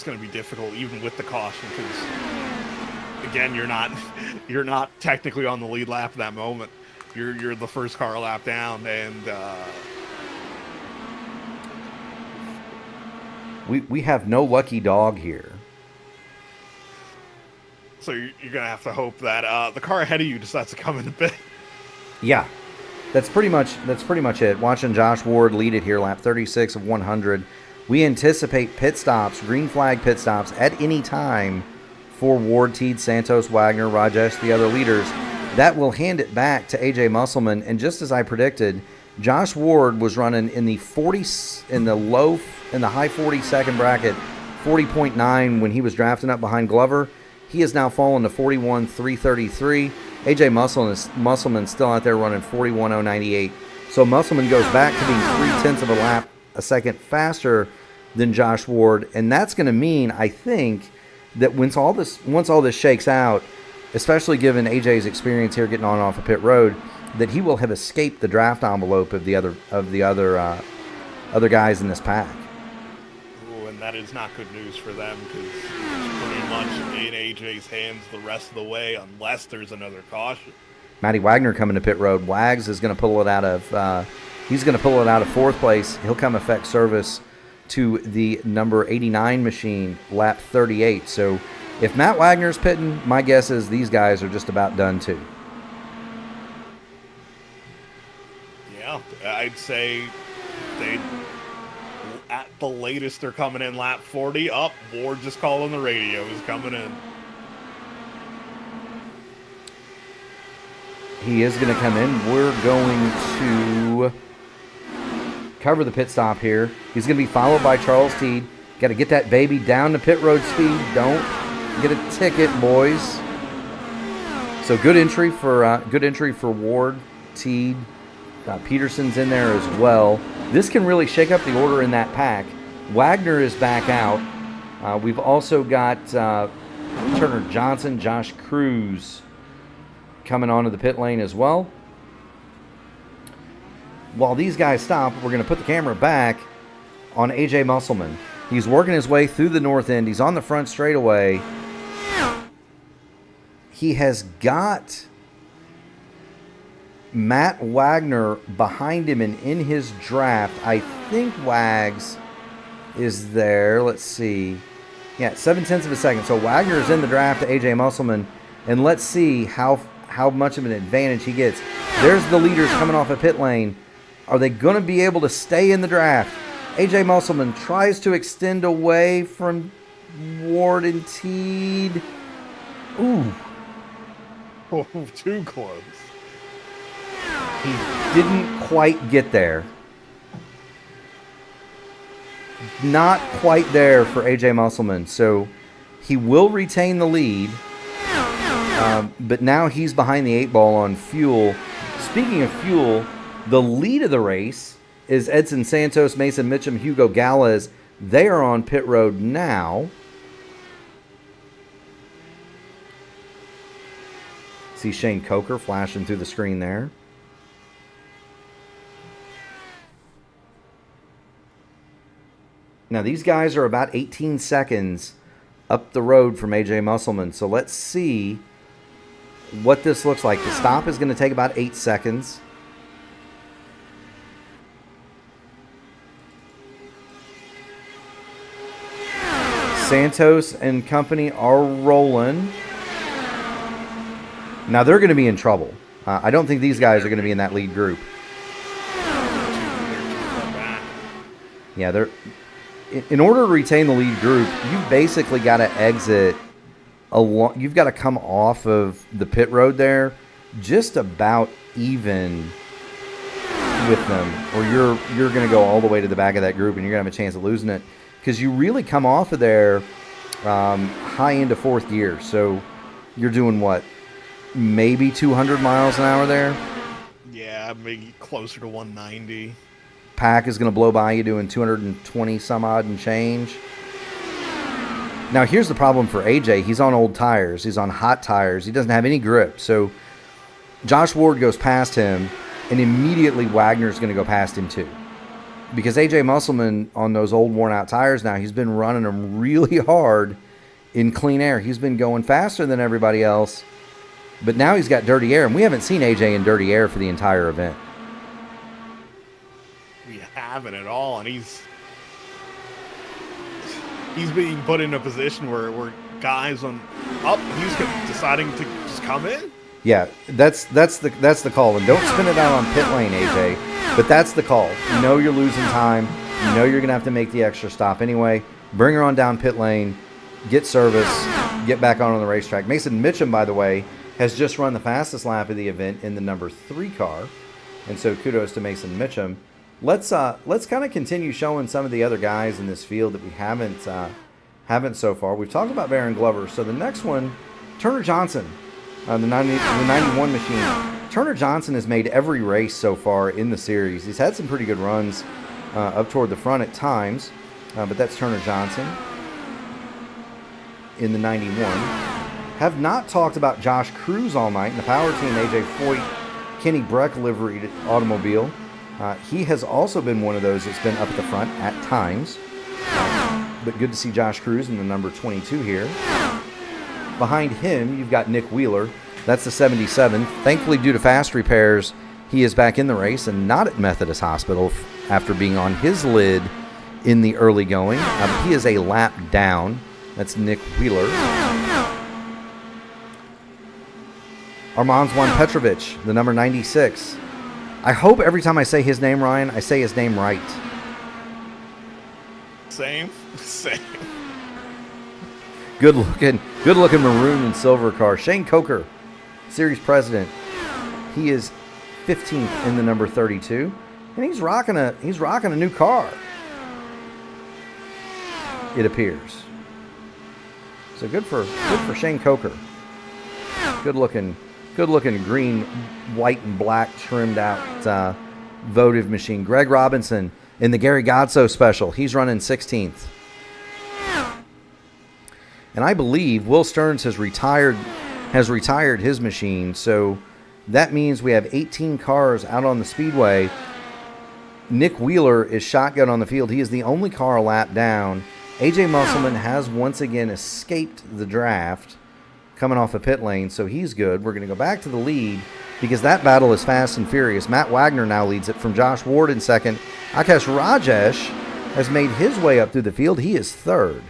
going to be difficult even with the caution because, again, you're not technically on the lead lap at that moment. You're the first car lap down, and
we have no lucky dog here.
So you're gonna have to hope that the car ahead of you decides to come in a bit.
Yeah, that's pretty much it. Watching Josh Ward lead it here, lap 36 of 100. We anticipate pit stops, green flag pit stops at any time for Ward, Teed, Santos, Wagner, Rajesh, the other leaders. That will hand it back to AJ Musselman. And just as I predicted, Josh Ward was running in the high 40-second bracket, 40.9 when he was drafting up behind Glover. He has now fallen to 41.333. AJ Musselman still out there running 41.098. So Musselman goes back to being 0.3 of a lap a second faster than Josh Ward, and that's going to mean, I think, that once all this shakes out, especially given AJ's experience here getting on and off a pit road, that he will have escaped the draft envelope of the other guys in this pack.
Ooh, and that is not good news for them because it's pretty much in AJ's hands the rest of the way unless there's another caution.
Matty Wagner coming to pit road. Wags is going to pull it out of he's going to pull it out of fourth place. He'll come effect service to the number 89 machine, lap 38. So if Matt Wagner's pitting, my guess is these guys are just about done too.
Yeah, I'd say at the latest they're coming in lap 40. Up, Ward just calling the radio. He's coming in.
He is going to come in. We're going to cover the pit stop here. He's going to be followed by Charles Teed. Got to get that baby down to pit road speed. Don't get a ticket, boys. So good entry for Ward, Teed. Peterson's in there as well. This can really shake up the order in that pack. Wagner is back out. We've also got Turner Johnson, Josh Cruz coming onto the pit lane as well. While these guys stop, we're going to put the camera back on AJ Musselman. He's working his way through the north end. He's on the front straightaway. He has got Matt Wagner behind him and in his draft. I think Wags is there. Let's see. Yeah, 0.7 of a second. So Wagner is in the draft to AJ Musselman. And let's see how much of an advantage he gets. There's the leaders coming off a pit lane. Are they going to be able to stay in the draft? AJ Musselman tries to extend away from Ward and Teed. Ooh.
Oh, too close.
He didn't quite get there. Not quite there for AJ Musselman. So he will retain the lead. But now he's behind the 8 ball on fuel. Speaking of fuel, the lead of the race is Edson Santos, Mason Mitchum, Hugo Galez. They are on pit road now. See Shane Coker flashing through the screen there. Now these guys are about 18 seconds up the road from AJ Musselman. So let's see what this looks like. The stop is going to take about 8 seconds. Santos and company are rolling. Now they're going to be in trouble. I don't think these guys are going to be in that lead group. Yeah, they're. In order to retain the lead group, you've basically got to exit. You've got to come off of the pit road there, just about even with them, or you're going to go all the way to the back of that group, and you're going to have a chance of losing it. Because you really come off of there high into fourth gear. So you're doing what? Maybe 200 miles an hour there?
Yeah, maybe closer to 190.
Pack is going to blow by you doing 220 some odd and change. Now here's the problem for AJ. He's on old tires. He's on hot tires. He doesn't have any grip. So Josh Ward goes past him, and immediately Wagner's going to go past him too. Because AJ Musselman on those old worn-out tires now, he's been running them really hard in clean air. He's been going faster than everybody else, but now he's got dirty air, and we haven't seen AJ in dirty air for the entire event.
We haven't at all, and he's being put in a position where guys on up. He's deciding to just come in.
Yeah, that's the call. And don't spin it out on pit lane, AJ. But that's the call. You know you're losing time. You know you're going to have to make the extra stop anyway. Bring her on down pit lane. Get service. Get back on the racetrack. Mason Mitchum, by the way, has just run the fastest lap of the event in the number 3 car. And so kudos to Mason Mitchum. Let's kind of continue showing some of the other guys in this field that we haven't so far. We've talked about Baron Glover. So the next one, Turner Johnson. The 91 machine. Turner Johnson has made every race so far in the series. He's had some pretty good runs up toward the front at times, but that's Turner Johnson in the 91. Have not talked about Josh Cruz all night in the Power Team AJ Foyt Kenny Breck liveried automobile. He has also been one of those that's been up at the front at times, but good to see Josh Cruz in the number 22 here. Behind him, you've got Nick Wheeler. That's the 77. Thankfully, due to fast repairs, he is back in the race and not at Methodist Hospital after being on his lid in the early going. He is a lap down. That's Nick Wheeler. Armand Juan Petrovich, the number 96. I hope every time I say his name, Ryan, I say his name right.
Same.
Good looking maroon and silver car. Shane Coker, series president. He is 15th in the number 32, and he's rocking a new car. It appears. So good for Shane Coker. Good looking green, white, and black trimmed out votive machine. Greg Robinson in the Gary Godso special. He's running 16th. And I believe Will Stearns has retired his machine. So that means we have 18 cars out on the speedway. Nick Wheeler is shotgun on the field. He is the only car a lap down. AJ Musselman has once again escaped the draft coming off a pit lane, so he's good. We're going to go back to the lead because that battle is fast and furious. Matt Wagner now leads it from Josh Ward in second. Akash Rajesh has made his way up through the field. He is third.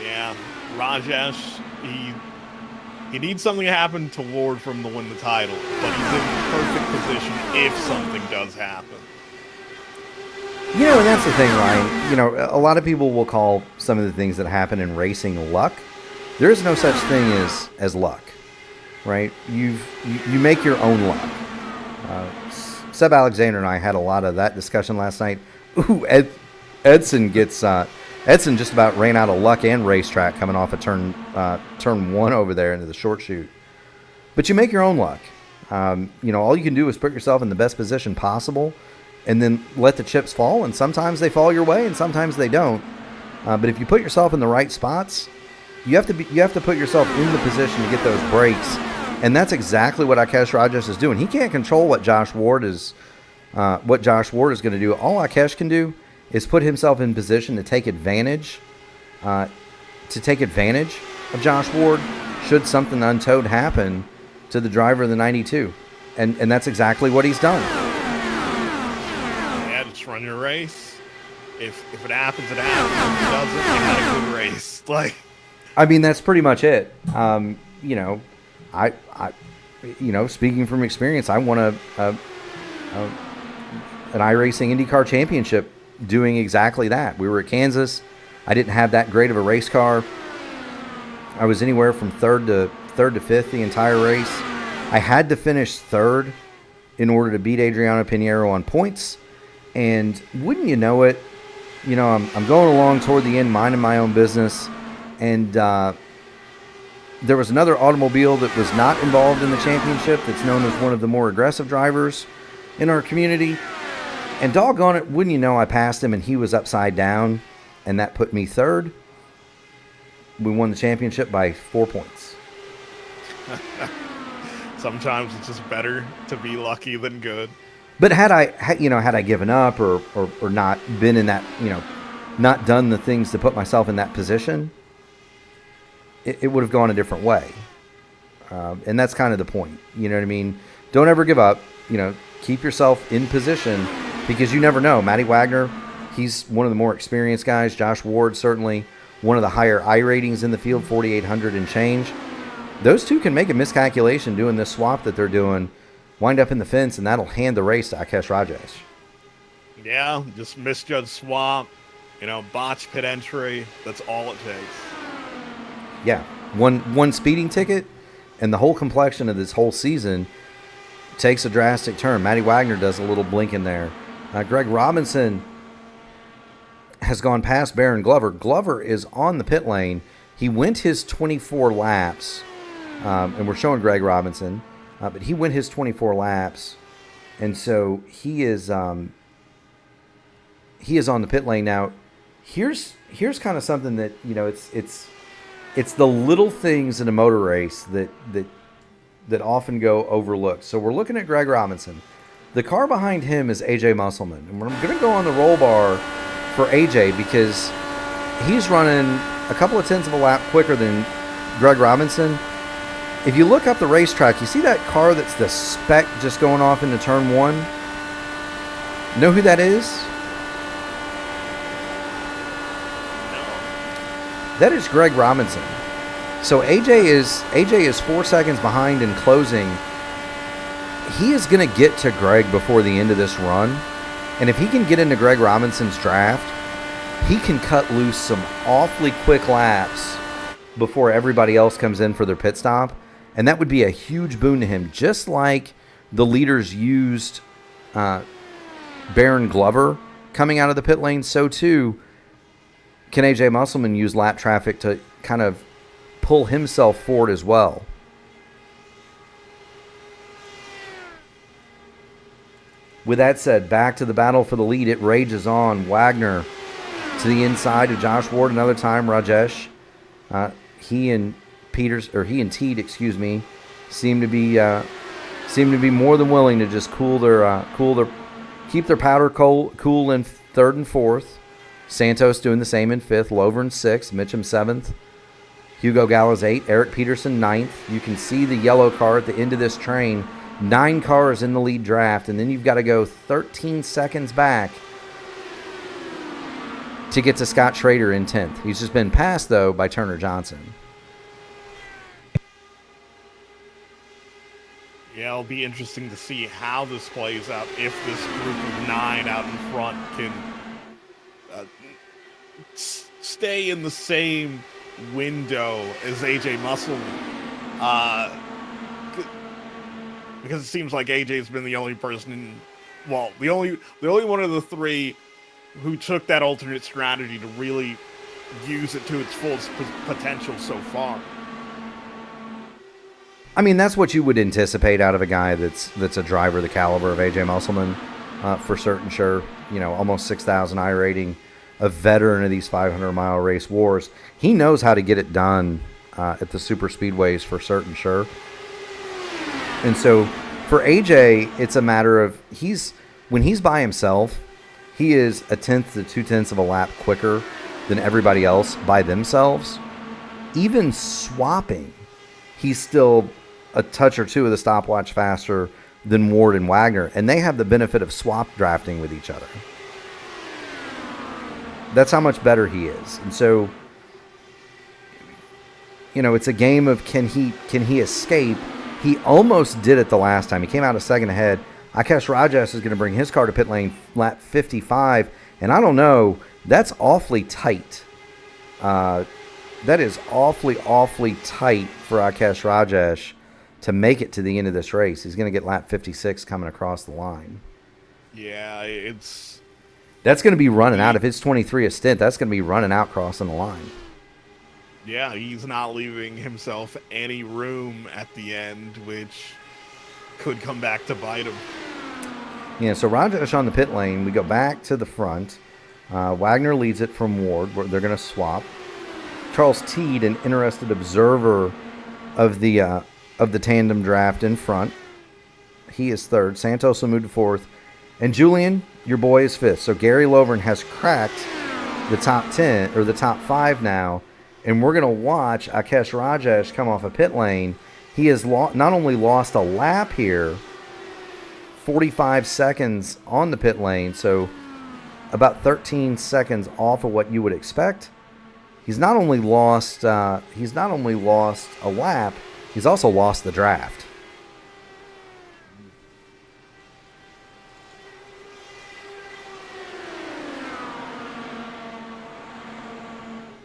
Yeah, Rajesh, he needs something to happen to Ward from to win the title, but he's in perfect position if something does happen.
You know, and that's the thing, Ryan. You know, a lot of people will call some of the things that happen in racing luck. There is no such thing as luck, right? You make your own luck. Seb Alexander and I had a lot of that discussion last night. Ooh, Edson just about ran out of luck and racetrack coming off of turn 1 over there into the short chute. But you make your own luck. You know, all you can do is put yourself in the best position possible, and then let the chips fall. And sometimes they fall your way, and sometimes they don't. But if you put yourself in the right spots, you have to put yourself in the position to get those breaks. And that's exactly what Akash Rajesh is doing. He can't control what Josh Ward is going to do. All Akash can do is put himself in position to take advantage of Josh Ward should something untowed happen to the driver of the 92. And that's exactly what he's done.
Yeah, just run your race. If it happens, it happens. If it doesn't, you had a good race.
I mean, that's pretty much it. You know, I speaking from experience, I won an iRacing INDYCAR championship doing exactly that. We were at Kansas. I didn't have that great of a race car. I was anywhere from third to fifth the entire race. I had to finish third in order to beat Adriano Pinheiro on points. And wouldn't you know it, you know, I'm going along toward the end, minding my own business, and there was another automobile that was not involved in the championship that's known as one of the more aggressive drivers in our community. And doggone it, wouldn't you know, I passed him and he was upside down, and that put me third. We won the championship by 4 points.
Sometimes it's just better to be lucky than good.
But had I given up or not been in that, you know, not done the things to put myself in that position, it would have gone a different way. And that's kind of the point. You know what I mean? Don't ever give up. You know, keep yourself in position, because you never know. Matty Wagner, He's one of the more experienced guys. Josh Ward, certainly one of the higher I ratings in the field, 4,800 and change. Those two can make a miscalculation doing this swap that they're doing, wind up in the fence, and that'll hand the race to Akash Rajesh.
Yeah, just misjudged swap, botch pit entry. That's all it takes.
Yeah, one speeding ticket, and the whole complexion of this whole season takes a drastic turn. Matty Wagner does a little blink in there. Greg Robinson has gone past Baron Glover. Glover is on the pit lane. He went his 24 laps, and we're showing Greg Robinson, but he went his 24 laps, and so he is on the pit lane now. Here's kind of something that it's the little things in a motor race that often go overlooked. So we're looking at Greg Robinson. The car behind him is AJ Musselman, and I'm going to go on the roll bar for AJ because he's running a couple of tenths of a lap quicker than Greg Robinson. If you look up the racetrack, you see that car that's the spec just going off into turn one? Know who that is? That is Greg Robinson. So AJ is 4 seconds behind in closing. He is going to get to Greg before the end of this run. And if he can get into Greg Robinson's draft, he can cut loose some awfully quick laps before everybody else comes in for their pit stop. And that would be a huge boon to him. Just like the leaders used Baron Glover coming out of the pit lane, so too can AJ Musselman use lap traffic to kind of pull himself forward as well. With that said, back to the battle for the lead. It rages on. Wagner to the inside of Josh Ward another time. Rajesh, he and Teed, seem to be more than willing to just keep their powder cool in third and fourth. Santos doing the same in fifth. Lovern sixth. Mitchum seventh. Hugo Gallows 8th. Eric Peterson 9th. You can see the yellow car at the end of this train. 9 cars in the lead draft, and then you've got to go 13 seconds back to get to Scott Schrader in 10th. He's just been passed, though, by Turner Johnson.
Yeah, it'll be interesting to see how this plays out if this group of 9 out in front can stay in the same window as AJ Musselman. Because it seems like AJ's been the only person the only one of the 3 who took that alternate strategy to really use it to its full potential so far.
I mean, that's what you would anticipate out of a guy that's a driver the caliber of AJ Musselman, for certain sure. Almost 6,000 I rating, a veteran of these 500-mile race wars. He knows how to get it done at the super speedways for certain sure. And so for AJ, it's a matter of when he's by himself, he is 1/10 to 2/10 of a lap quicker than everybody else by themselves. Even swapping, he's still a touch or two of the stopwatch faster than Ward and Wagner, and they have the benefit of swap drafting with each other. That's how much better he is. And so, it's a game of can he escape? He almost did it the last time. He came out a second ahead. Akash Rajesh is going to bring his car to pit lane lap 55, and I don't know, that's awfully tight. That is awfully tight for Akash Rajesh to make it to the end of this race. He's going to get lap 56 coming across the line.
Yeah,
that's going to be running out. If it's 23 a stint, that's going to be running out crossing the line.
Yeah, he's not leaving himself any room at the end, which could come back to bite him.
Yeah, so Rajesh on the pit lane. We go back to the front. Wagner leads it from Ward. They're going to swap. Charles Teed, an interested observer of the tandem draft in front. He is third. Santos will move to fourth. And Julian, your boy, is fifth. So Gary Lovern has cracked the top 10 or the top 5 now. And we're going to watch Akash Rajesh come off a pit lane. He has not only lost a lap here, 45 seconds on the pit lane. So about 13 seconds off of what you would expect. He's not only lost a lap, he's also lost the draft.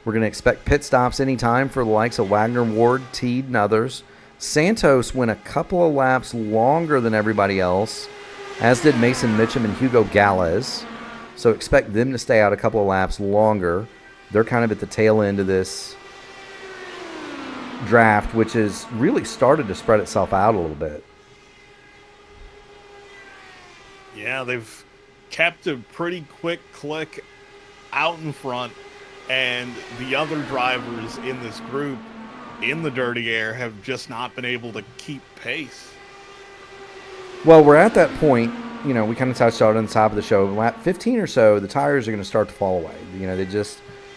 We're going to expect pit stops anytime for the likes of Wagner, Ward, Teed, and others. Santos went a couple of laps longer than everybody else, as did Mason Mitchum and Hugo Galez. So expect them to stay out a couple of laps longer. They're kind of at the tail end of this draft, which has really started to spread itself out a little bit.
Yeah, they've kept a pretty quick click out in front, and the other drivers in this group in the dirty air have just not been able to keep pace.
Well, we're at that point, we kind of touched on it on the top of the show. Lap 15 or so, the tires are going to start to fall away.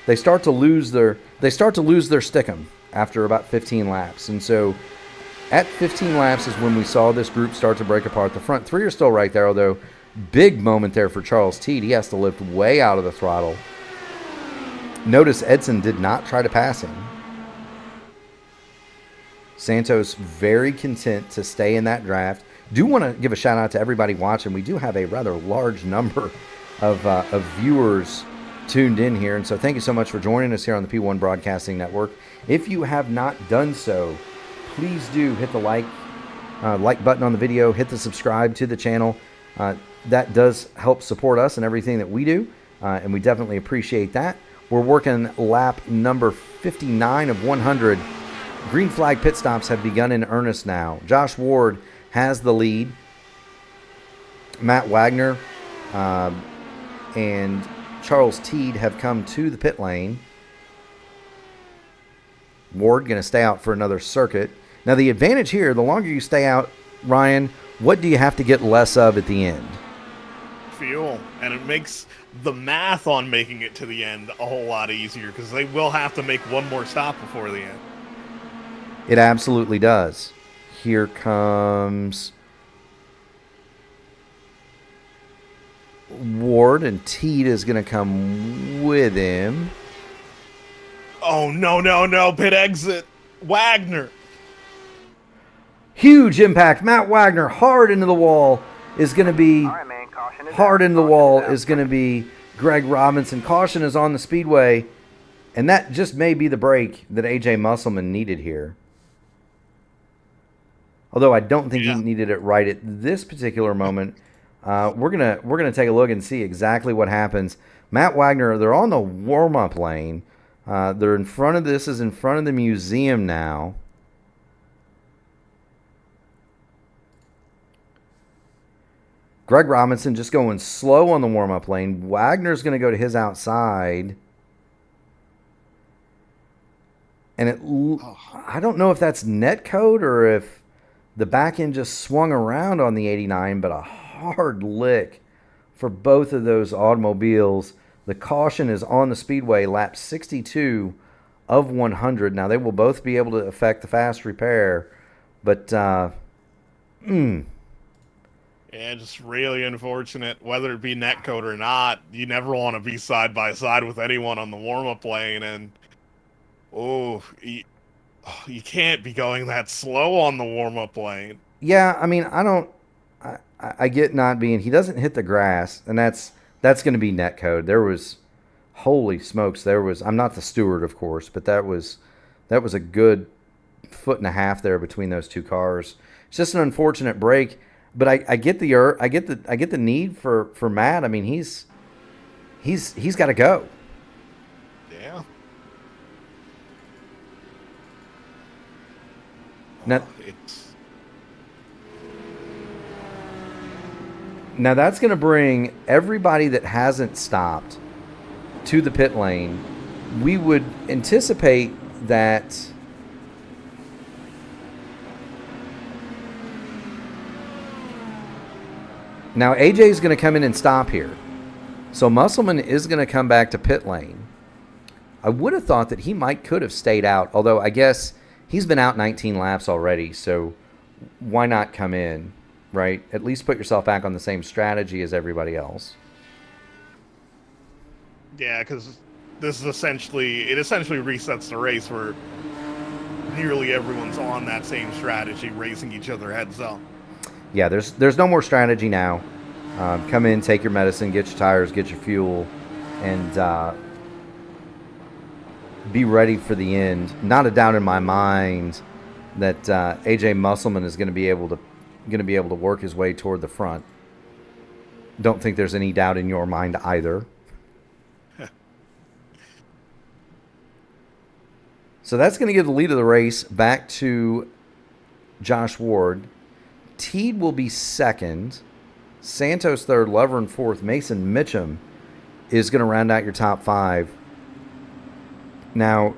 They start to lose their stickum after about 15 laps. And so at 15 laps is when we saw this group start to break apart. The front three are still right there, although big moment there for Charles Teed. He has to lift way out of the throttle. Notice Edson did not try to pass him. Santos very content to stay in that draft. Do want to give a shout out to everybody watching. We do have a rather large number of viewers tuned in here, and so thank you so much for joining us here on the P1 Broadcasting Network. If you have not done so, please do hit the like button on the video, hit the subscribe to the channel. That does help support us and everything that we do, and we definitely appreciate that. We're working lap number 59 of 100. Green flag pit stops have begun in earnest now. Josh Ward has the lead. Matt Wagner and Charles Teed have come to the pit lane. Ward going to stay out for another circuit. Now the advantage here, the longer you stay out, Ryan, what do you have to get less of at the end?
Fuel. And it makes the math on making it to the end a whole lot easier, because they will have to make one more stop before the end.
It absolutely does. Here comes Ward, and Teed is going to come with him.
Oh, no. Pit exit. Wagner.
Huge impact. Matt Wagner hard into the wall is going to be Greg Robinson. Caution is on the speedway, and that just may be the break that AJ Musselman needed here. Although I don't think he needed it right at this particular moment. We're gonna take a look and see exactly what happens. Matt Wagner, they're on the warm-up lane. They're in front of this is in front of the museum now. Greg Robinson just going slow on the warm-up lane. Wagner's going to go to his outside. And I don't know if that's net code or if the back end just swung around on the 89, but a hard lick for both of those automobiles. The caution is on the speedway, lap 62 of 100. Now, they will both be able to affect the fast repair, but
Yeah, just really unfortunate. Whether it be netcode or not, you never want to be side by side with anyone on the warm-up lane, and you can't be going that slow on the warm-up lane.
Yeah, I mean, I get not being. He doesn't hit the grass, and that's going to be netcode. There was, holy smokes, there was. I'm not the steward, of course, but that was a good foot and a half there between those two cars. It's just an unfortunate break. But I get the need for Matt. I mean, he's got to go.
Yeah.
Now that's going to bring everybody that hasn't stopped to the pit lane. We would anticipate that. Now, AJ is going to come in and stop here. So Musselman is going to come back to pit lane. I would have thought that he could have stayed out, although I guess he's been out 19 laps already, so why not come in, right? At least put yourself back on the same strategy as everybody else.
Yeah, because this is essentially resets the race where nearly everyone's on that same strategy, racing each other heads up.
Yeah, there's no more strategy now. Come in, take your medicine, get your tires, get your fuel, and be ready for the end. Not a doubt in my mind that AJ Musselman is going to be able to work his way toward the front. Don't think there's any doubt in your mind either. So that's going to give the lead of the race back to Josh Ward. Teed will be second. Santos third, Loveren fourth. Mason Mitchum is going to round out your top five. Now,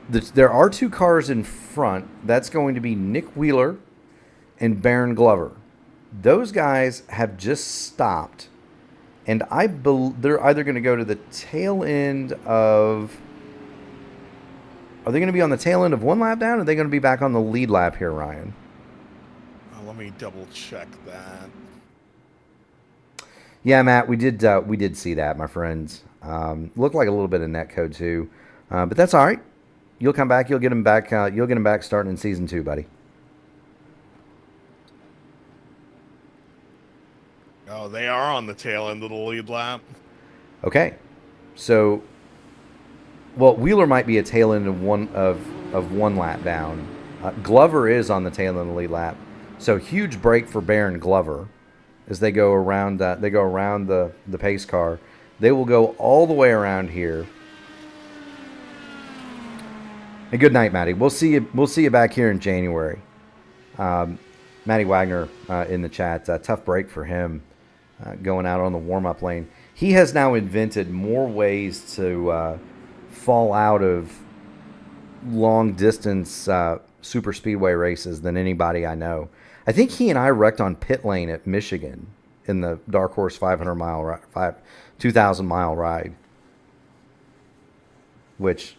there are two cars in front. That's going to be Nick Wheeler and Baron Glover. Those guys have just stopped, and they're either going to go to the tail end of... Are they going to be on the tail end of one lap down, or are they going to be back on the lead lap here, Ryan?
Let me double check that.
Yeah, Matt, we did see that, my friends. Looked like a little bit of netcode too, but that's all right. You'll come back. You'll get him back. You'll get him back starting in season 2, buddy.
Oh, they are on the tail end of the lead lap.
Okay, so, well, Wheeler might be a tail end of one lap down. Glover is on the tail end of the lead lap, so huge break for Baron Glover as they go around. They go around the pace car. They will go all the way around here. And good night, Matty. We'll see you back here in January. Matty Wagner in the chat. Tough break for him going out on the warm-up lane. He has now invented more ways to fall out of long-distance super speedway races than anybody I know. I think he and I wrecked on pit lane at Michigan in the Dark Horse 2,000-mile ride. Which,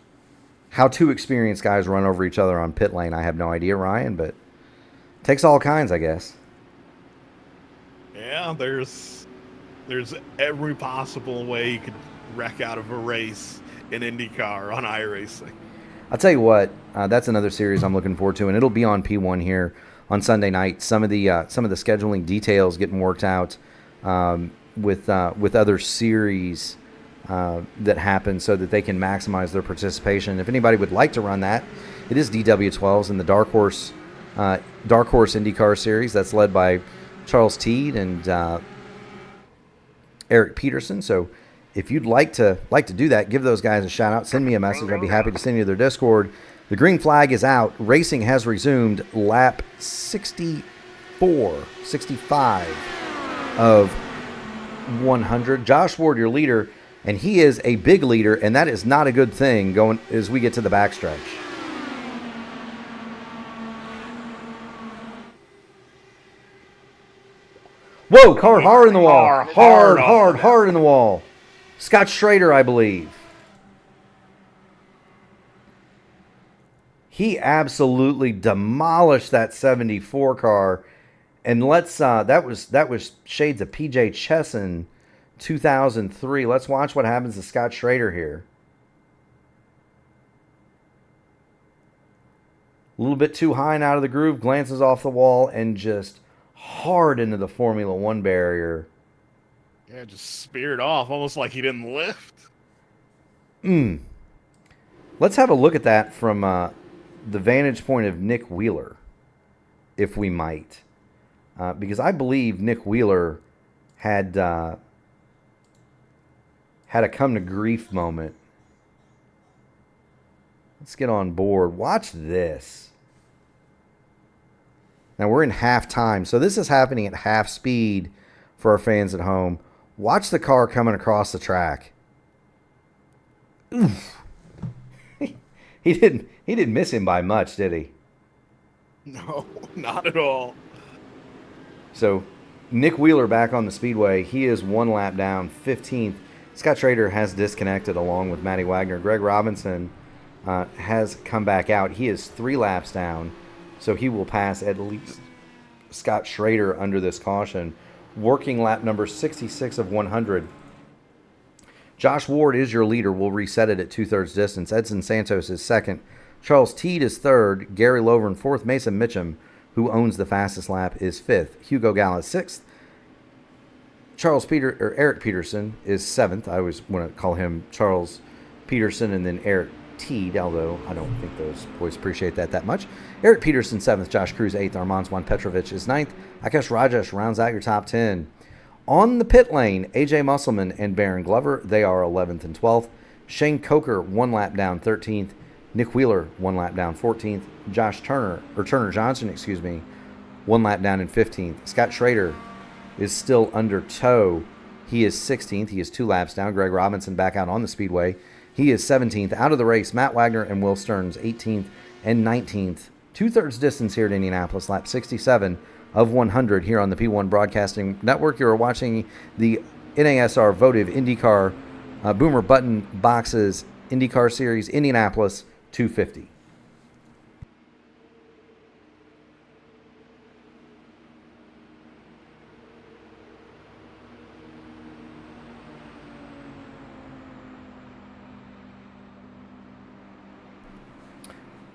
how two experienced guys run over each other on pit lane, I have no idea, Ryan, but takes all kinds, I guess.
Yeah, there's every possible way you could wreck out of a race in INDYCAR on iRacing.
I'll tell you what, that's another series I'm looking forward to, and it'll be on P1 here on Sunday night. Some of the scheduling details getting worked out with other series that happen so that they can maximize their participation. If anybody would like to run that, it is DW12s in the Dark Horse INDYCAR series. That's led by Charles Teed and Eric Peterson. So if you'd like to do that, give those guys a shout out. Send me a message. I'd be happy to send you their Discord. The green flag is out. Racing has resumed. Lap 65 of 100. Josh Ward, your leader, and he is a big leader, and that is not a good thing going as we get to the backstretch. Whoa, car hard in the wall. Hard in the wall. Scott Schrader, I believe. He absolutely demolished that 74 car. And let's that was shades of PJ Chesson 2003. Let's watch what happens to Scott Schrader here. A little bit too high and out of the groove, glances off the wall and just hard into the Formula One barrier.
Yeah, just speared off, almost like he didn't lift.
Let's have a look at that from the vantage point of Nick Wheeler, if we might. Because I believe Nick Wheeler had a come-to-grief moment. Let's get on board. Watch this. Now, we're in halftime, so this is happening at half speed for our fans at home. Watch the car coming across the track. Oof. He didn't miss him by much, did he?
No, not at all.
So, Nick Wheeler back on the speedway. He is one lap down, 15th. Scott Schrader has disconnected along with Matty Wagner. Greg Robinson has come back out. He is 3 laps down, so he will pass at least Scott Schrader under this caution. Working lap number 66 of 100. Josh Ward is your leader. We'll reset it at 2/3 distance. Edson Santos is second. Charles Teed is third. Gary Lovren fourth. Mason Mitchum, who owns the fastest lap, is fifth. Hugo Gala sixth. Eric Peterson is seventh. I always want to call him Charles Peterson and then Eric Teed, although I don't think those boys appreciate that much. Eric Peterson seventh. Josh Cruz eighth. Armand Juan Petrovich is ninth. Akash Rajesh rounds out your top 10. On the pit lane, AJ Musselman and Baron Glover, they are 11th and 12th. Shane Coker, 1 lap down, 13th. Nick Wheeler, 1 lap down, 14th. Turner Johnson, 1 lap down in 15th. Scott Schrader is still under tow. He is 16th. He is 2 laps down. Greg Robinson back out on the speedway. He is 17th. Out of the race, Matt Wagner and Will Stearns, 18th and 19th. 2/3 distance here at Indianapolis, lap 67 of 100 here on the P1 Broadcasting Network. You are watching the NASR Votive INDYCAR Boomer Button Boxes INDYCAR Series Indianapolis 250.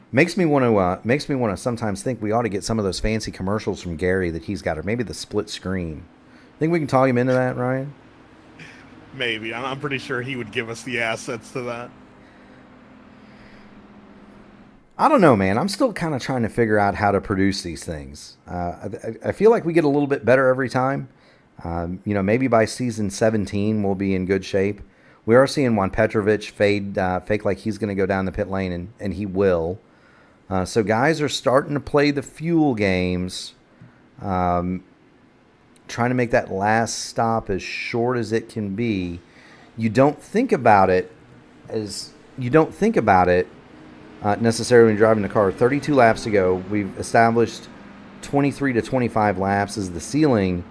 Makes me want to sometimes think we ought to get some of those fancy commercials from Gary that he's got, or maybe the split screen. Think we can talk him into that, Ryan?
Maybe. I'm pretty sure he would give us the assets to that.
I don't know, man. I'm still kind of trying to figure out how to produce these things. I feel like we get a little bit better every time. Maybe by season 17 we'll be in good shape. We are seeing Juan Petrovich fake like he's going to go down the pit lane, and he will. So guys are starting to play the fuel games, trying to make that last stop as short as it can be. You don't think about it necessarily when you're driving the car. 32 laps to go. We've established 23 to 25 laps as the ceiling.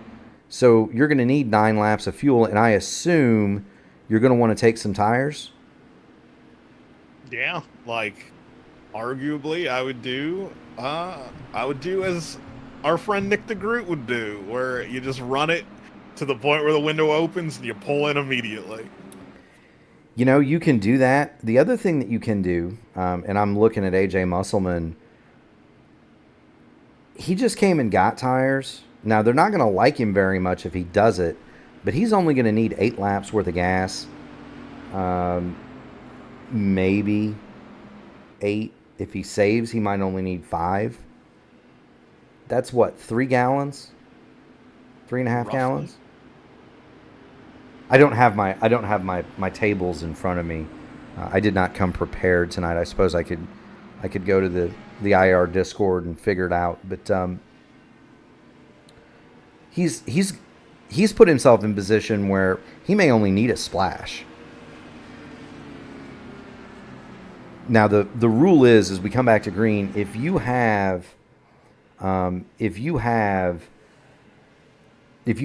So you're going to need 9 laps of fuel, and I assume you're going to want to take some tires.
Yeah, arguably, I would do as our friend Nick DeGroot would do, where you just run it to the point where the window opens and you pull in immediately.
You can do that. The other thing that you can do, and I'm looking at AJ Musselman, he just came and got tires. Now, they're not going to like him very much if he does it, but he's only going to need 8 laps worth of gas. Maybe 8. If he saves, he might only need 5. That's what, 3 gallons? 3.5 gallons? I don't have my tables in front of me. I did not come prepared tonight. I suppose I could go to the IR Discord and figure it out. But he's put himself in position where he may only need a splash. Now the rule is, as we come back to green, if you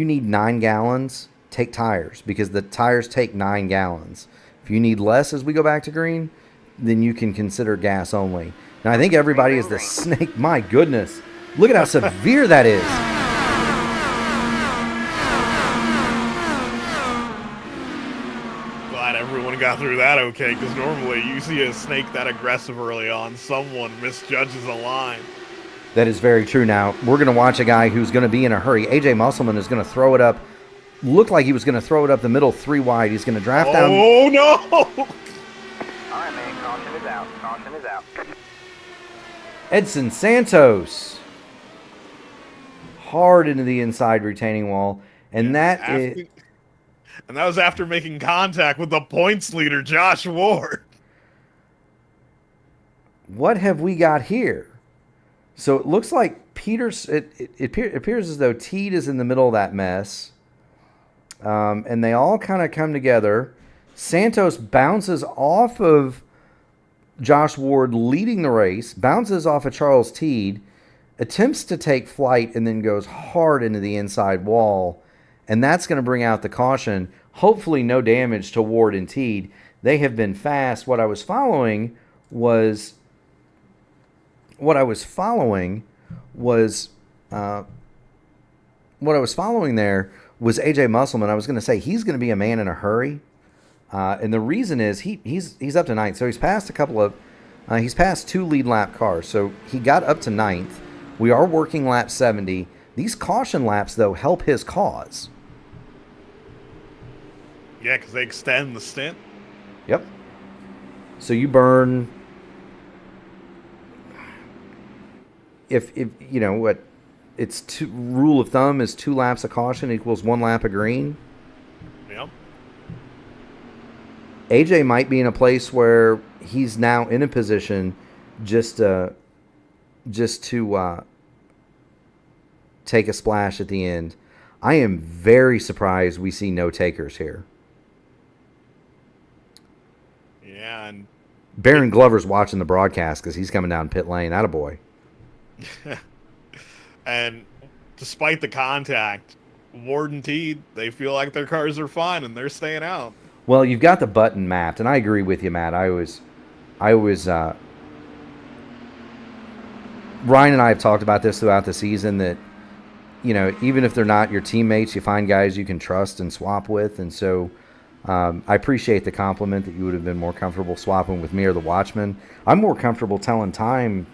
need 9 gallons, take tires, because the tires take 9 gallons. If you need less as we go back to green, then you can consider gas only. Now I think everybody is the snake. My goodness, look at how severe that is.
Everyone got through that okay, because normally you see a snake that aggressive early on, someone misjudges a line.
That is very true. Now, we're going to watch a guy who's going to be in a hurry. AJ Musselman is going to throw it up. Looked like he was going to throw it up the middle 3 wide. He's going to draft down.
Oh, no!
All right, man. Caution is out. Caution is out.
Edson Santos. Hard into the inside retaining wall. And
And that was after making contact with the points leader, Josh Ward.
What have we got here? So it looks like it appears as though Teed is in the middle of that mess. And they all kind of come together. Santos bounces off of Josh Ward leading the race, bounces off of Charles Teed, attempts to take flight, and then goes hard into the inside wall. And that's going to bring out the caution. Hopefully no damage to Ward and Teed. They have been fast. What I was following there was AJ Musselman. I was going to say he's going to be a man in a hurry. And the reason is he's up to ninth. So he's passed he's passed 2 lead lap cars. So he got up to ninth. We are working lap 70. These caution laps, though, help his cause.
Yeah, because they extend the stint.
Yep. So you burn, if you know what, rule of thumb is 2 laps of caution equals 1 lap of green.
Yep.
AJ might be in a place where he's now in a position just to take a splash at the end. I am very surprised we see no takers here.
Yeah, and
Baron Glover's watching the broadcast because he's coming down pit lane. Attaboy.
And despite the contact, Ward and Teed, they feel like their cars are fine and they're staying out.
Well, you've got the button mapped, and I agree with you, Matt. Ryan and I have talked about this throughout the season that, you know, even if they're not your teammates, you find guys you can trust and swap with. And so I appreciate the compliment that you would have been more comfortable swapping with me or the Watchman. I'm more comfortable telling time.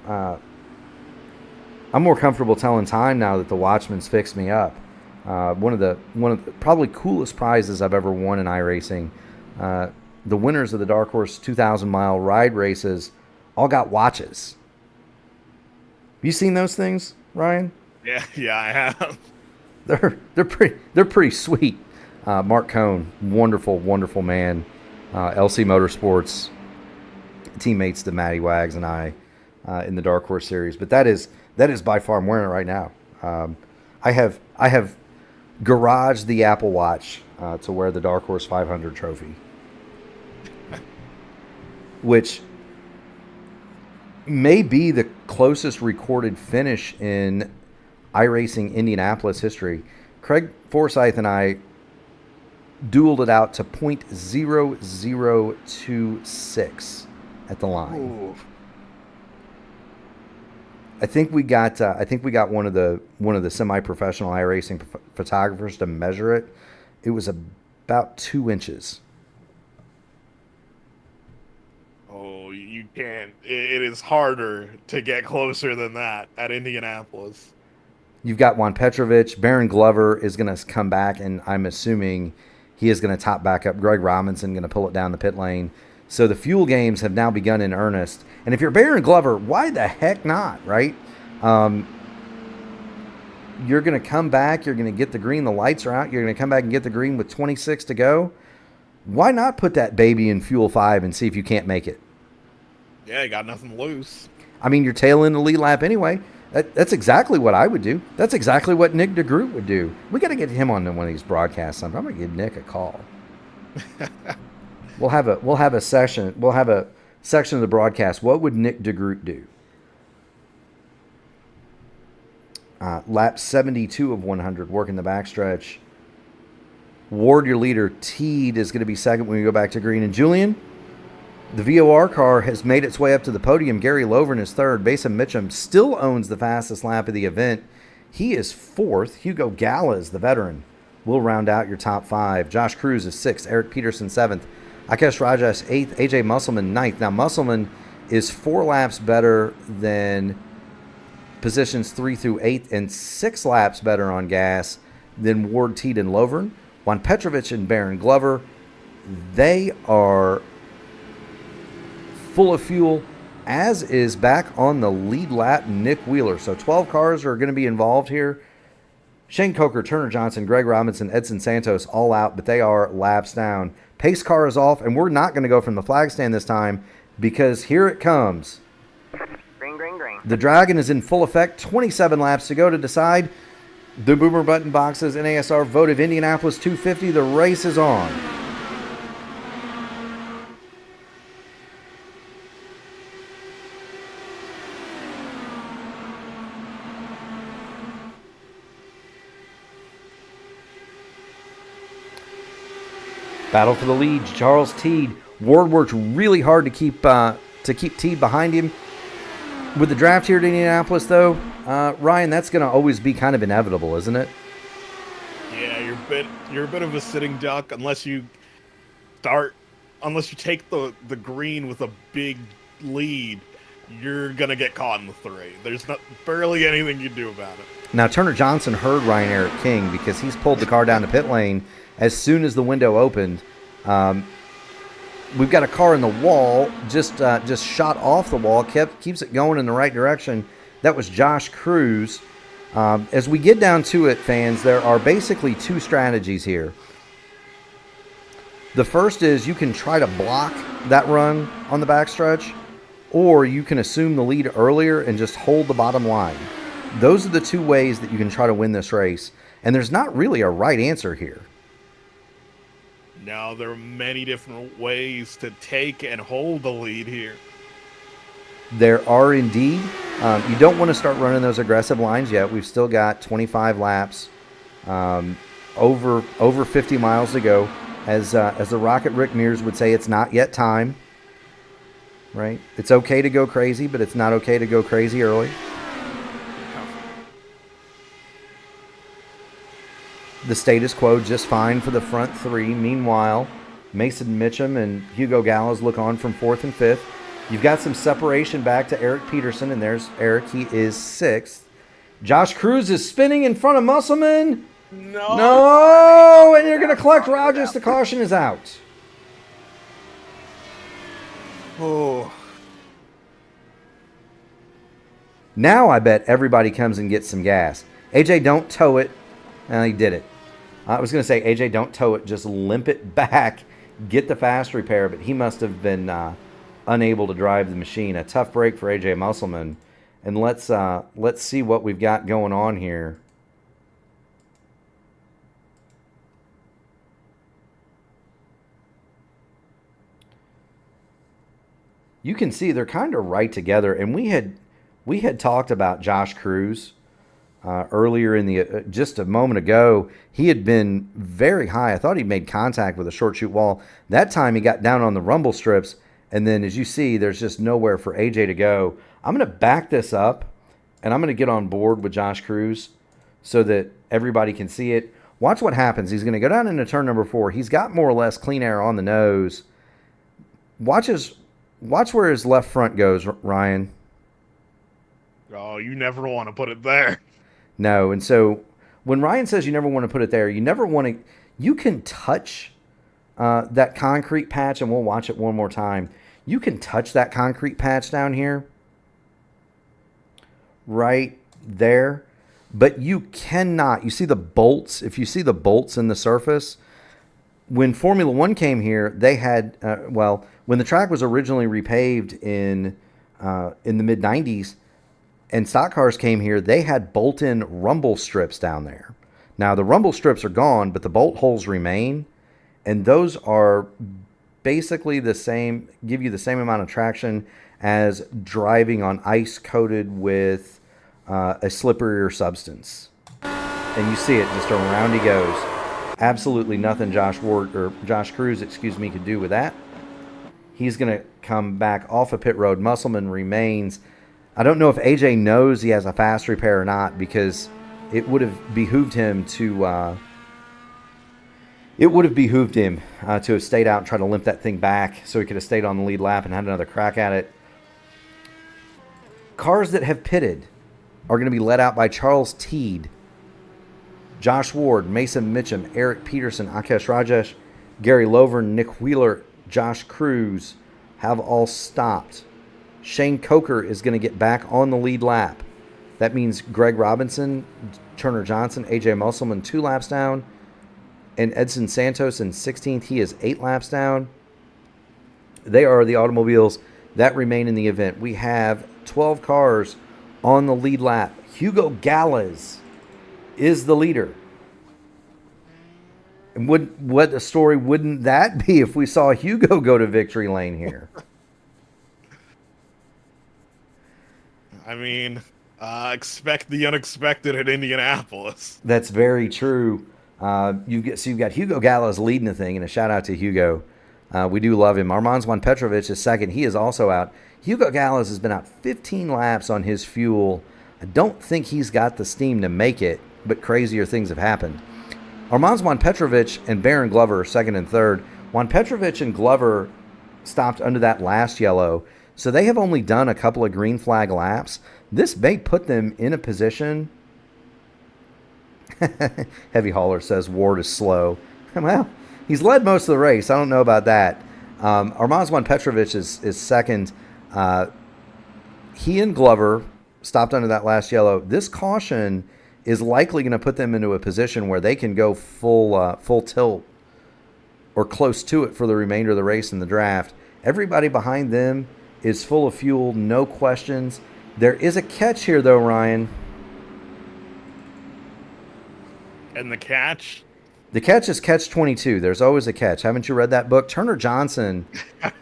I'm more comfortable telling time now that the Watchman's fixed me up. One of the probably coolest prizes I've ever won in iRacing. The winners of the Dark Horse 2,000-mile ride races all got watches. Have you seen those things, Ryan?
Yeah, I have.
They're pretty sweet. Mark Cohn, wonderful man. LC Motorsports teammates to Matty Wags and I in the Dark Horse series. But that is by far, I'm wearing it right now. I have garaged the Apple Watch to wear the Dark Horse 500 trophy, which may be the closest recorded finish in iRacing Indianapolis history. Craig Forsyth and I dueled it out to .0026 at the line.
Ooh.
I think we got one of the semi-professional iRacing photographers to measure it. It was about 2 inches.
Oh, you can't. It is harder to get closer than that at Indianapolis.
You've got Juan Petrovich. Baron Glover is going to come back, and I'm assuming he is going to top back up. Greg Robinson going to pull it down the pit lane. So the fuel games have now begun in earnest. And if you're Baron Glover, why the heck not, right? You're going to come back. You're going to get the green. The lights are out. You're going to come back and get the green with 26 to go. Why not put that baby in Fuel 5 and see if you can't make it?
Yeah, you got nothing loose.
I mean, you're tailing the lead lap anyway. That's exactly what I would do. That's exactly what Nick DeGroot would do. We got to get him on one of these broadcasts. I'm going to give Nick a call. We'll have a session. We'll have a section of the broadcast. What would Nick DeGroot do? Lap 72 of 100, working the backstretch. Ward, your leader. Teed is going to be second when we go back to green. And Julian, the VOR car has made its way up to the podium. Gary Lovern is third. Basin Mitchum still owns the fastest lap of the event. He is fourth. Hugo Gallas, the veteran, will round out your top 5. Josh Cruz is sixth. Eric Peterson seventh. Akash Rajesh eighth. AJ Musselman ninth. Now Musselman is 4 laps better than positions 3 through 8 and 6 laps better on gas than Ward, Teed, and Lovern. Juan Petrovich and Baron Glover, they are full of fuel, as is back on the lead lap Nick Wheeler. So 12 cars are going to be involved here. Shane Coker, Turner Johnson, Greg Robinson, Edson Santos all out, but they are laps down. Pace car is off, and we're not going to go from the flag stand this time because here it comes.
Green, green, green.
The Dragon is in full effect. 27 laps to go to decide the Boomer Button Boxes NASR Votive Indianapolis 250. The race is on. Battle for the lead. Charles Teed. Ward worked really hard to keep Teed behind him. With the draft here at Indianapolis, though, Ryan, that's going to always be kind of inevitable, isn't it?
Yeah, you're a bit of a sitting duck unless you start, unless you take the green with a big lead, you're gonna get caught in the 3. There's not barely anything you do about it.
Now, Turner Johnson heard Ryan Eric King because he's pulled the car down to pit lane as soon as the window opened. We've got a car in the wall, just shot off the wall, keeps it going in the right direction. That was Josh Cruz. As we get down to it, fans, there are basically 2 strategies here. The first is you can try to block that run on the backstretch, or you can assume the lead earlier and just hold the bottom line. Those are the 2 ways that you can try to win this race, and there's not really a right answer here.
Now, there are many different ways to take and hold the lead here.
There are indeed. You don't want to start running those aggressive lines yet. We've still got 25 laps, over 50 miles to go. As the Rocket Rick Mears would say, it's not yet time. Right? It's okay to go crazy, but it's not okay to go crazy early. The status quo just fine for the front 3. Meanwhile, Mason Mitchum and Hugo Gallows look on from 4th and 5th. You've got some separation back to Eric Peterson, and there's Eric. He is 6th. Josh Cruz is spinning in front of Musselman. No! And you're going to collect Rogers. The caution is out.
Oh.
Now I bet everybody comes and gets some gas. AJ, don't tow it. He did it. I was going to say, AJ, don't tow it. Just limp it back. Get the fast repair. But he must have been unable to drive the machine. A tough break for AJ Musselman. And let's see what we've got going on here. You can see they're kind of right together. And we had talked about Josh Cruz earlier in the just a moment ago. He had been very high. I thought he made contact with a short chute wall. That time he got down on the rumble strips, and then as you see, there's just nowhere for AJ to go. I'm going to back this up, and I'm going to get on board with Josh Cruz so that everybody can see it. Watch what happens. He's going to go down into turn number 4. He's got more or less clean air on the nose. Watch where his left front goes, Ryan.
Oh, you never want to put it there.
No, and so when Ryan says you never want to put it there, you never want to. You can touch that concrete patch, and we'll watch it one more time. You can touch that concrete patch down here, right there, but you cannot. You see the bolts? If you see the bolts in the surface, when Formula One came here, they had when the track was originally repaved in the mid '90s. And stock cars came here, they had bolt-in rumble strips down there. Now, the rumble strips are gone, but the bolt holes remain. And those are basically the same, give you the same amount of traction as driving on ice coated with a slipperier substance. And you see it, just around he goes. Absolutely nothing Josh Cruz, could do with that. He's going to come back off of pit road. Musselman remains. I don't know if AJ knows he has a fast repair or not, because it would have behooved him to have stayed out and tried to limp that thing back so he could have stayed on the lead lap and had another crack at it. Cars that have pitted are going to be led out by Charles Teed, Josh Ward, Mason Mitchum, Eric Peterson, Akesh Rajesh, Gary Lover, Nick Wheeler, Josh Cruz have all stopped. Shane Coker is going to get back on the lead lap. That means Greg Robinson, Turner Johnson, AJ Musselman 2 laps down, and Edson Santos in 16th. He is 8 laps down. They are the automobiles that remain in the event. We have 12 cars on the lead lap. Hugo Gallas is the leader. And what a story wouldn't that be if we saw Hugo go to victory lane here?
I mean, expect the unexpected at Indianapolis.
That's very true. You've got Hugo Gallas leading the thing, and a shout out to Hugo. We do love him. Armand Juan Petrovic is second. He is also out. Hugo Gallas has been out 15 laps on his fuel. I don't think he's got the steam to make it, but crazier things have happened. Armand Juan Petrovic and Baron Glover are second and third. Juan Petrovich and Glover stopped under that last yellow, so they have only done a couple of green flag laps. This may put them in a position. Heavy Hauler says Ward is slow. Well, he's led most of the race. I don't know about that. Armand Juan Petrovich is second. He and Glover stopped under that last yellow. This caution is likely going to put them into a position where they can go full tilt or close to it for the remainder of the race in the draft. Everybody behind them is full of fuel, no questions. There is a catch here, though, Ryan.
And the catch?
The catch is catch 22. There's always a catch. Haven't you read that book? Turner Johnson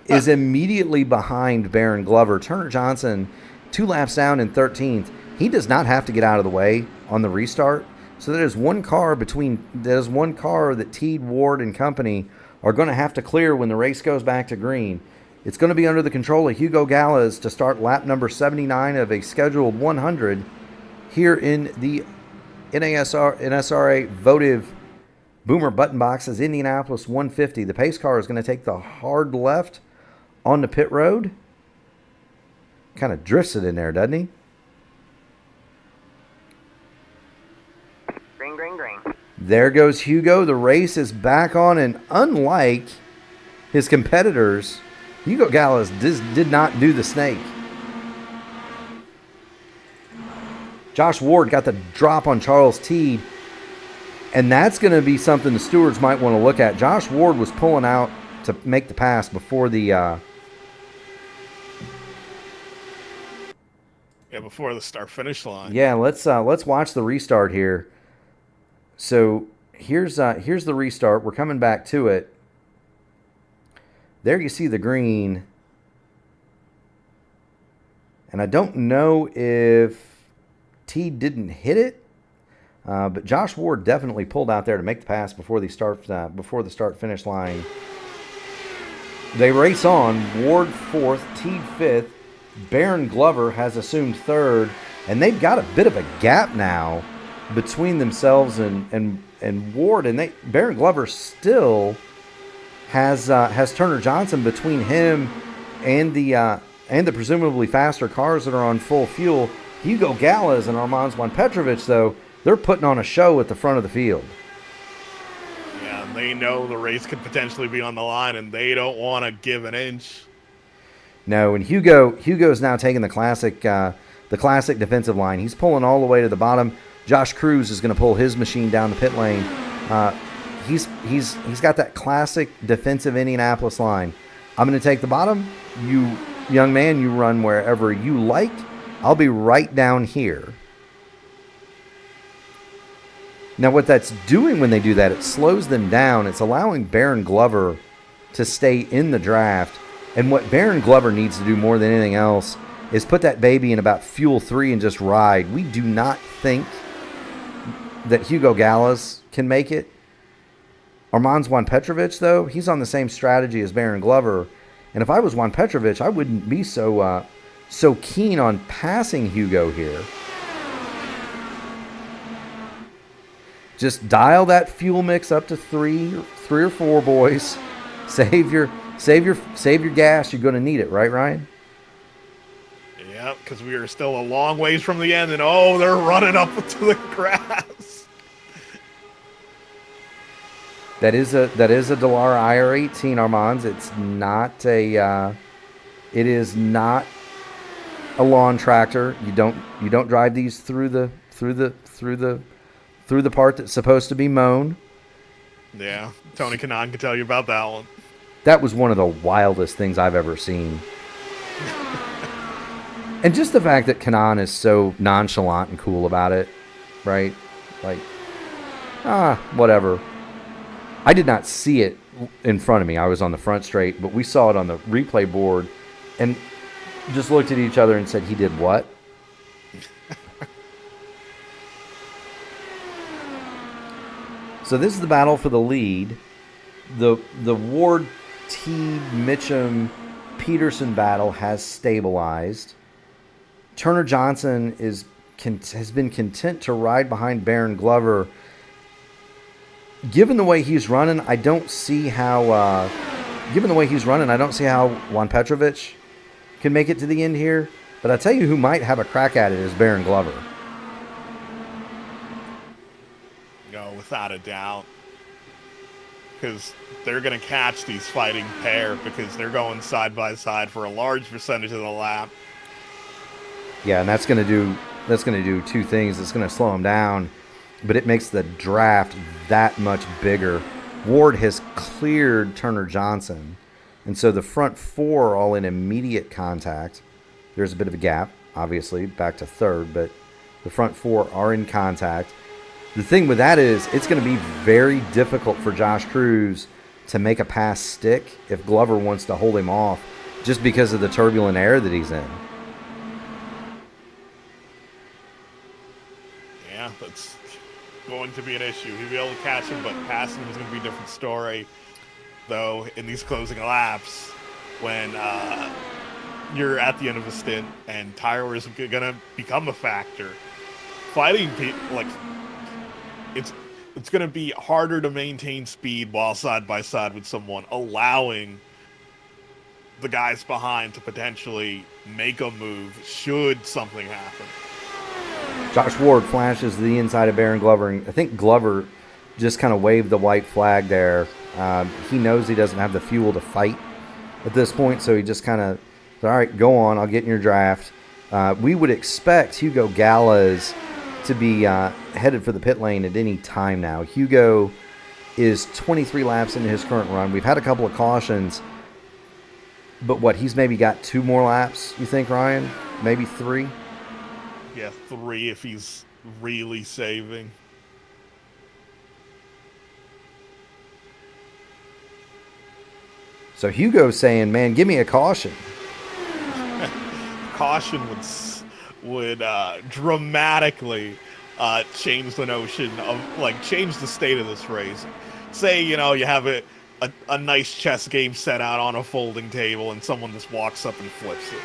is immediately behind Baron Glover. Turner Johnson, 2 laps down in 13th. He does not have to get out of the way on the restart. So there's one car that Teed, Ward, and company are going to have to clear when the race goes back to green. It's going to be under the control of Hugo Gallas to start lap number 79 of a scheduled 100 here in the NSRA Votive Boomer Button Boxes, Indianapolis 150. The pace car is going to take the hard left on the pit road. Kind of drifts it in there, doesn't he?
Green, green, green.
There goes Hugo. The race is back on, and unlike his competitors, Hugo Gallas did not do the snake. Josh Ward got the drop on Charles Teed, and that's going to be something the stewards might want to look at. Josh Ward was pulling out to make the pass before the
before the start-finish line.
Yeah, let's watch the restart here. So here's the restart. We're coming back to it. There you see the green. And I don't know if T didn't hit it, but Josh Ward definitely pulled out there to make the pass before the start-finish line. They race on. Ward 4th, T 5th. Baron Glover has assumed 3rd, and they've got a bit of a gap now between themselves and Ward, and Baron Glover still has Turner Johnson between him and the presumably faster cars that are on full fuel. Hugo Gallas and Armand Juan Petrovich, though, they're putting on a show at the front of the field.
Yeah, they know the race could potentially be on the line, and they don't want to give an inch.
No, and Hugo's now taking the classic defensive line. He's pulling all the way to the bottom. Josh Cruz is going to pull his machine down the pit lane. He's got that classic defensive Indianapolis line. I'm going to take the bottom. You, young man, you run wherever you like. I'll be right down here. Now, what that's doing when they do that, it slows them down. It's allowing Baron Glover to stay in the draft. And what Baron Glover needs to do more than anything else is put that baby in about fuel 3 and just ride. We do not think that Hugo Gallas can make it. Armand Juan Petrovich, though, he's on the same strategy as Baron Glover. And if I was Juan Petrovich, I wouldn't be so keen on passing Hugo here. Just dial that fuel mix up to 3 or 4, boys. Save your gas. You're going to need it, right, Ryan?
Yeah, because we are still a long ways from the end, and they're running up to the grass.
That is a Dallara IR18, Armands. It's not it is not a lawn tractor. You don't drive these through the part that's supposed to be mown.
Yeah, Tony Kanaan can tell you about that one.
That was one of the wildest things I've ever seen. And just the fact that Kanaan is so nonchalant and cool about it, right? Like, whatever. I did not see it in front of me. I was on the front straight, but we saw it on the replay board and just looked at each other and said, he did what? So this is the battle for the lead. The Ward, Teed, Mitchum, Peterson battle has stabilized. Turner Johnson has been content to ride behind Baron Glover. given the way he's running, I don't see how. Given the way he's running, I don't see how Juan Petrovic can make it to the end here. But I tell you, who might have a crack at it is Baron Glover.
No, without a doubt. Because they're going to catch these fighting pair because they're going side by side for a large percentage of the lap.
Yeah, and that's going to do two things. It's going to slow him down, but it makes the draft that much bigger. Ward has cleared Turner Johnson, and so the front four are all in immediate contact. There's a bit of a gap, obviously, back to third, but the front four are in contact. The thing with that is it's going to be very difficult for Josh Cruz to make a pass stick if Glover wants to hold him off just because of the turbulent air that he's in.
Yeah, that's going to be an issue. He'll be able to catch him, but passing him is going to be a different story, though, in these closing laps when you're at the end of a stint and tire is going to become a factor. Fighting people, like, it's going to be harder to maintain speed while side by side with someone, allowing the guys behind to potentially make a move should something happen.
Josh Ward flashes to the inside of Baron Glover, and I think Glover just kind of waved the white flag there. He knows he doesn't have the fuel to fight at this point, so he just kind of, all right, go on, I'll get in your draft. We would expect Hugo Gallas to be headed for the pit lane at any time now. Hugo is 23 laps into his current run. We've had a couple of cautions, but he's maybe got 2 more laps, you think, Ryan? Maybe 3?
Yeah, 3 if he's really saving.
So Hugo's saying, man, give me a caution.
Caution would dramatically change the notion of, like, change the state of this race. Say, you have a nice chess game set out on a folding table and someone just walks up and flips it.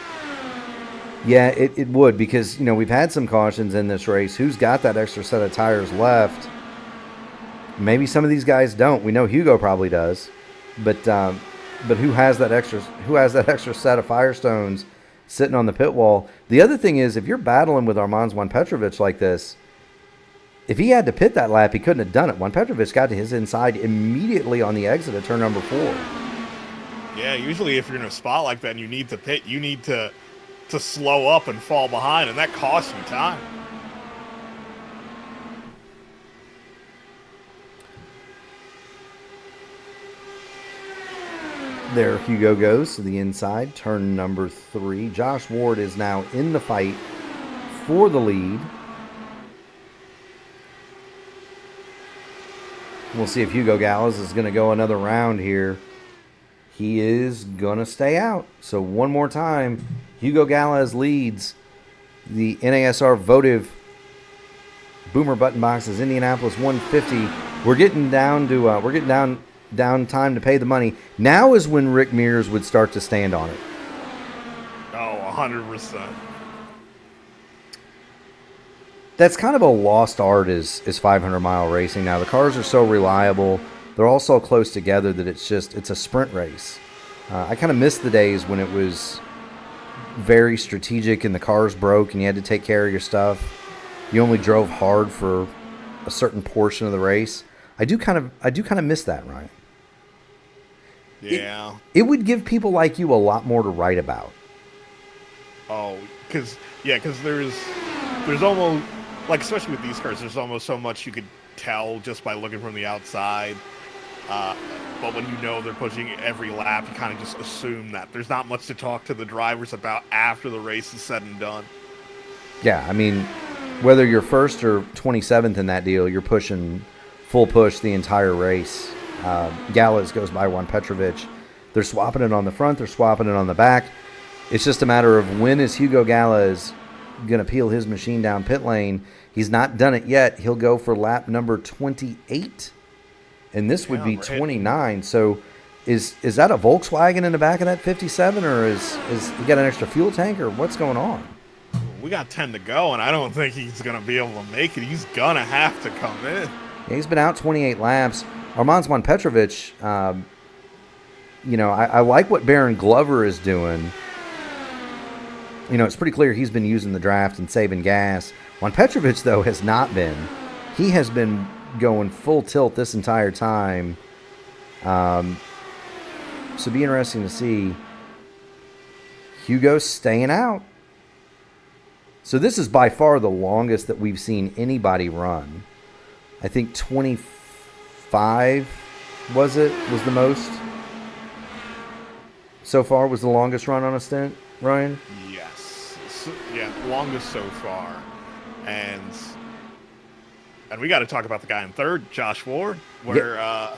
Yeah, it would, because, we've had some cautions in this race. Who's got that extra set of tires left? Maybe some of these guys don't. We know Hugo probably does. But who has that extra set of Firestones sitting on the pit wall? The other thing is, if you're battling with Armand Juan Petrovic like this, if he had to pit that lap, he couldn't have done it. Juan Petrovic got to his inside immediately on the exit of turn number 4.
Yeah, usually if you're in a spot like that and you need to pit, you need to slow up and fall behind, and that costs you time.
There Hugo goes to the inside, turn number 3. Josh Ward is now in the fight for the lead. We'll see if Hugo Gallas is going to go another round here. He is going to stay out. So one more time, Hugo Gallas leads the NASR Votive Boomer Button Boxes Indianapolis 150. We're getting down to down time to pay the money. Now is when Rick Mears would start to stand on it.
Oh, 100%.
That's kind of a lost art is 500-mile racing now. The cars are so reliable. They're all so close together that it's a sprint race. I kind of miss the days when it was very strategic and the cars broke and you had to take care of your stuff. You only drove hard for a certain portion of the race. I do kind of miss that, Ryan.
Yeah.
It would give people like you a lot more to write about.
Oh, because there's almost, like, especially with these cars, there's almost so much you could tell just by looking from the outside. But when they're pushing every lap, you kind of just assume that. There's not much to talk to the drivers about after the race is said and done.
Yeah, I mean, whether you're first or 27th in that deal, you're pushing full push the entire race. Gallas goes by Juan Petrovic. They're swapping it on the front. They're swapping it on the back. It's just a matter of when is Hugo Gallas going to peel his machine down pit lane. He's not done it yet. He'll go for lap number 28. And this would be 29. So is that a Volkswagen in the back of that 57, or is he got an extra fuel tank, or what's going on?
We got 10 to go, and I don't think he's going to be able to make it. He's going to have to come in.
Yeah, he's been out 28 laps. Armand Juan Petrovic, I like what Baron Glover is doing. It's pretty clear he's been using the draft and saving gas. Juan Petrovic, though, has not been. He has been going full tilt this entire time. So it'd be interesting to see. Hugo staying out. So this is by far the longest that we've seen anybody run. I think 25 was the most so far, was the longest run on a stint, Ryan?
Yes. Longest so far. And we got to talk about the guy in third, Josh Ward, where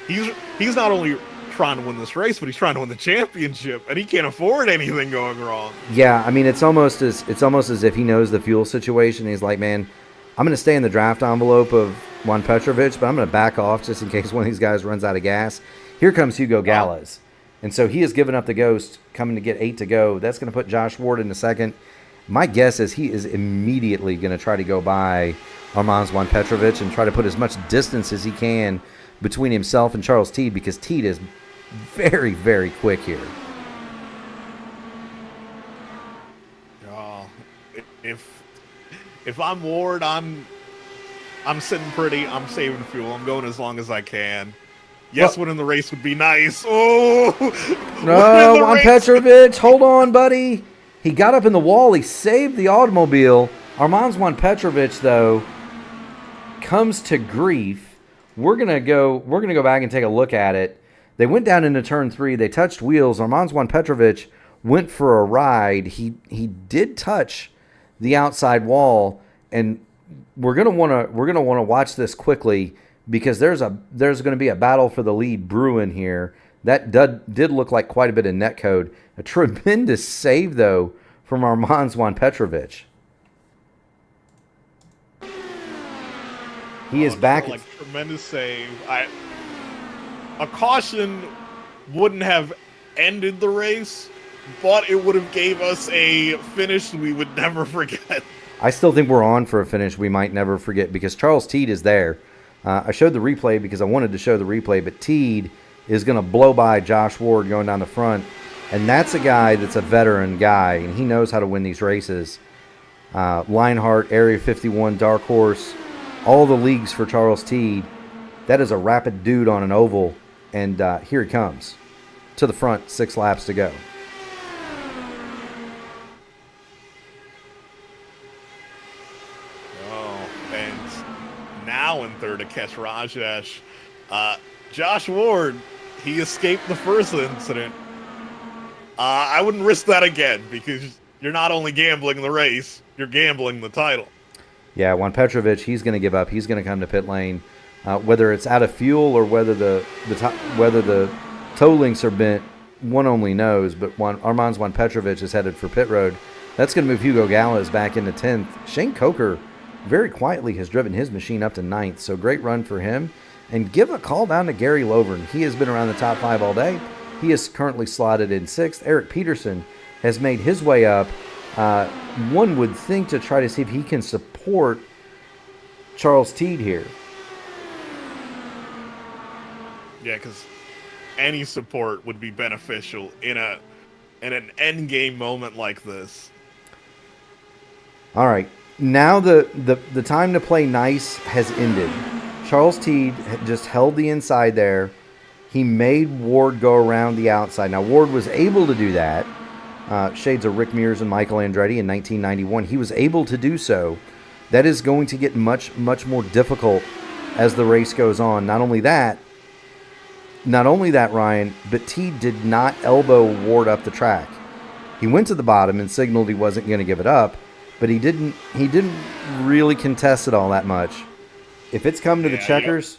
he's not only trying to win this race, but he's trying to win the championship, and he can't afford anything going wrong.
Yeah, I mean, it's almost as if he knows the fuel situation. He's like, man, I'm going to stay in the draft envelope of Juan Petrovic, but I'm going to back off just in case one of these guys runs out of gas. Here comes Hugo Gallas. And so he has given up the ghost, coming to get 8 to go. That's going to put Josh Ward in the second. My guess is he is immediately going to try to go by Armand Juan Petrovic and try to put as much distance as he can between himself and Charles Teed, because Teed is very, very quick here.
Oh, if I'm Ward, I'm sitting pretty. I'm saving fuel. I'm going as long as I can. Yes, winning the race would be nice. Oh,
no, Juan Petrovic, hold on, buddy. He got up in the wall. He saved the automobile. Armand Juan Petrovic, though, comes to grief. We're gonna go back and take a look at it. They went down into turn 3. They touched wheels. Armand Juan Petrovic went for a ride. He did touch the outside wall, and we're gonna want to watch this quickly, because there's going to be a battle for the lead brewing here. That did look like quite a bit of netcode. A tremendous save, though, from Armand Juan Petrovic. He is back.
Like, tremendous save. A caution wouldn't have ended the race, but it would have gave us a finish we would never forget.
I still think we're on for a finish we might never forget, because Charles Teed is there. I showed the replay because I wanted to show the replay, but Teed is going to blow by Josh Ward going down the front. And that's a guy that's a veteran guy, and he knows how to win these races. Lionheart, Area 51, Dark Horse, all the leagues for Charles Teed. That is a rapid dude on an oval, and here he comes to the front, 6 laps to go.
Now in third to catch Rajesh. Josh Ward, he escaped the first incident. I wouldn't risk that again, because you're not only gambling the race, you're gambling the title.
Yeah, Juan Petrovic, he's going to give up. He's going to come to pit lane. Whether it's out of fuel or whether the toe links are bent, one only knows. But Armand Juan Petrovic is headed for pit road. That's going to move Hugo Gallas back into 10th. Shane Coker very quietly has driven his machine up to 9th, so great run for him. And give a call down to Gary Lovern. He has been around the top 5 all day. He is currently slotted in 6th. Eric Peterson has made his way up. One would think to try to see if he can support Charles Teed here.
Yeah, because any support would be beneficial in an end game moment like this.
All right. Now the time to play nice has ended. Charles Teed just held the inside there. He made Ward go around the outside. Now, Ward was able to do that. Shades of Rick Mears and Michael Andretti in 1991. He was able to do so. That is going to get much, much more difficult as the race goes on. Not only that, Ryan, but Teed did not elbow Ward up the track. He went to the bottom and signaled he wasn't going to give it up. But he didn't really contest it all that much. If it's come to the checkers,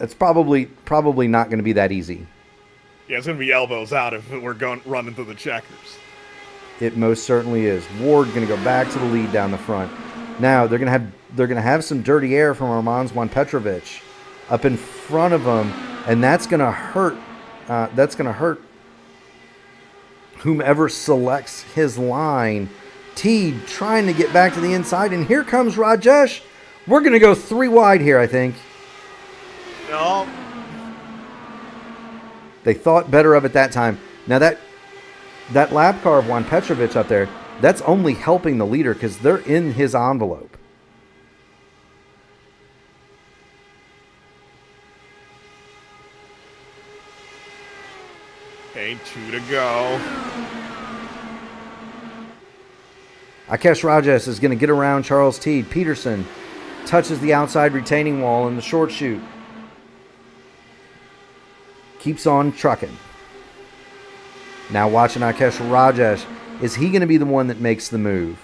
it's probably not going to be that easy.
Yeah, it's going to be elbows out if we're running through the checkers.
It most certainly is. Ward going to go back to the lead down the front. Now they're going to have some dirty air from Armand Juan Petrovic up in front of him, and that's going to hurt. That's going to hurt whomever selects his line. Teed trying to get back to the inside, and here comes Rajesh We're going to go 3 wide here, I think.
No.
They thought better of it that time. Now that lap car of Juan Petrovic up there, that's only helping the leader because they're in his envelope.
Okay, 2 to go.
Akesh Rajesh is going to get around Charles Teed. Peterson touches the outside retaining wall in the short chute. Keeps on trucking. Now watching Akesh Rajesh. Is he going to be the one that makes the move?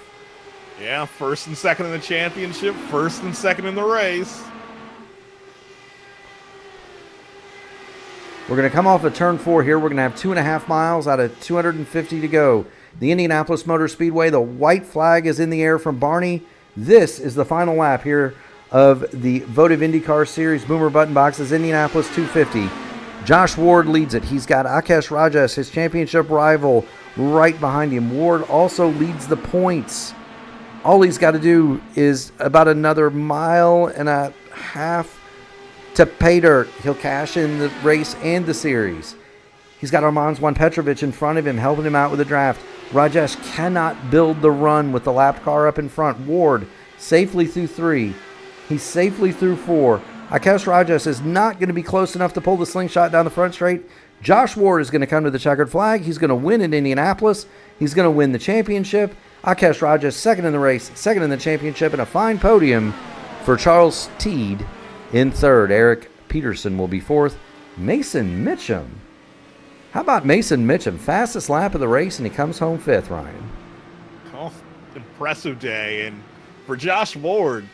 Yeah, first and second in the championship, first and second in the race.
We're going to come off of turn 4 here. We're going to have 2.5 miles out of 250 to go. The Indianapolis Motor Speedway, the white flag is in the air from Barney. This is the final lap here of the Votive INDYCAR Series Boomer Button Boxes Indianapolis 250. Josh Ward leads it. He's got Akesh Rajesh, his championship rival, right behind him. Ward also leads the points. All he's got to do is about another 1.5 miles to pay dirt. He'll cash in the race and the series. He's got Armand Juan Petrovic in front of him, helping him out with the draft. Rajesh cannot build the run with the lap car up in front. Ward safely through 3. He's safely through 4. Akesh Rajesh is not going to be close enough to pull the slingshot down the front straight. Josh Ward is going to come to the checkered flag. He's going to win in Indianapolis. He's going to win the championship. Akesh Rajesh second in the race, second in the championship, and a fine podium for Charles Teed in third. Eric Peterson will be fourth. Mason Mitchum. How about Mason Mitchum? Fastest lap of the race, and he comes home fifth, Ryan.
Oh, impressive day. And for Josh Ward,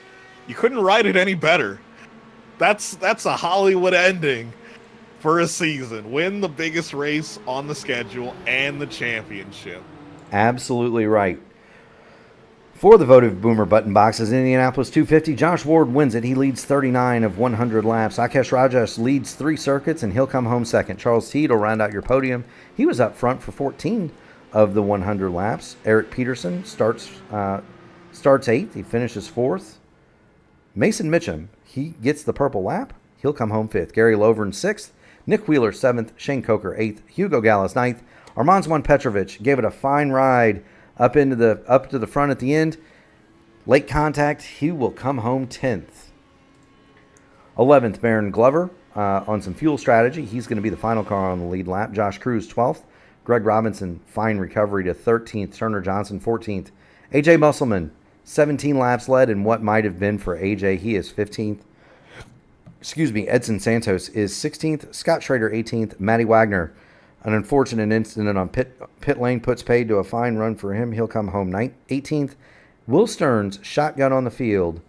you couldn't write it any better. That's a Hollywood ending for a season. Win the biggest race on the schedule and the championship.
Absolutely right. For the Votive Boomer Button Boxes, Indianapolis 250, Josh Ward wins it. He leads 39 of 100 laps. Akesh Rajesh leads 3 circuits, and he'll come home second. Charles Teed will round out your podium. He was up front for 14 of the 100 laps. Eric Peterson starts 8th. He finishes 4th. Mason Mitchum, he gets the purple lap. He'll come home 5th. Gary Lovren 6th. Nick Wheeler 7th. Shane Coker 8th. Hugo Gallas 9th. Armand Juan Petrovic gave it a fine ride up to the front at the end. Late contact, he will come home 10th. 11th, Baron Glover on some fuel strategy. He's going to be the final car on the lead lap. Josh Cruz 12th. Greg Robinson, fine recovery to 13th. Turner Johnson 14th. AJ Musselman, 17 laps led in what might have been for AJ. He is 15th. Edson Santos is 16th. Scott Schrader 18th. Matty Wagner, an unfortunate incident on pit lane puts paid to a fine run for him. He'll come home 18th. Will Stearns, shotgun on the field.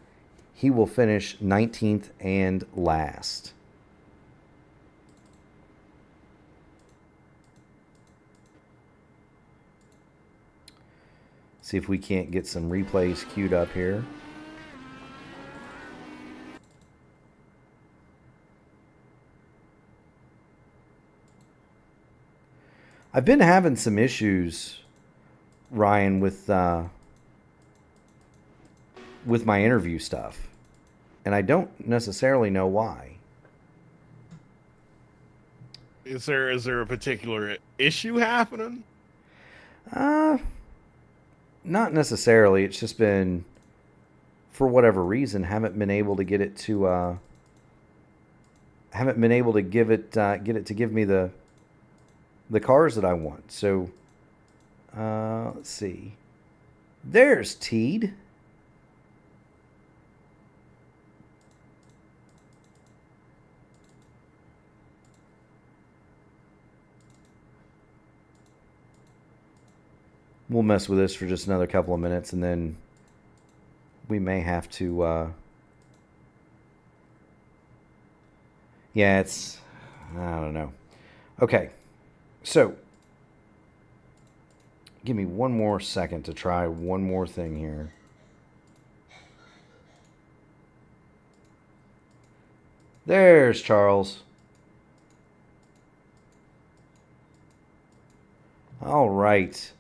He will finish 19th and last. See if we can't get some replays queued up here. I've been having some issues, Ryan, with my interview stuff, and I don't necessarily know why.
Is there a particular issue happening?
Not necessarily. It's just been, for whatever reason, haven't been able to get it to get it to give me the cars that I want. So, let's see. There's Teed. We'll mess with this for just another couple of minutes, and then we may have to, yeah, I don't know. Okay. So, give me one more second to try one more thing here. There's Charles. All right.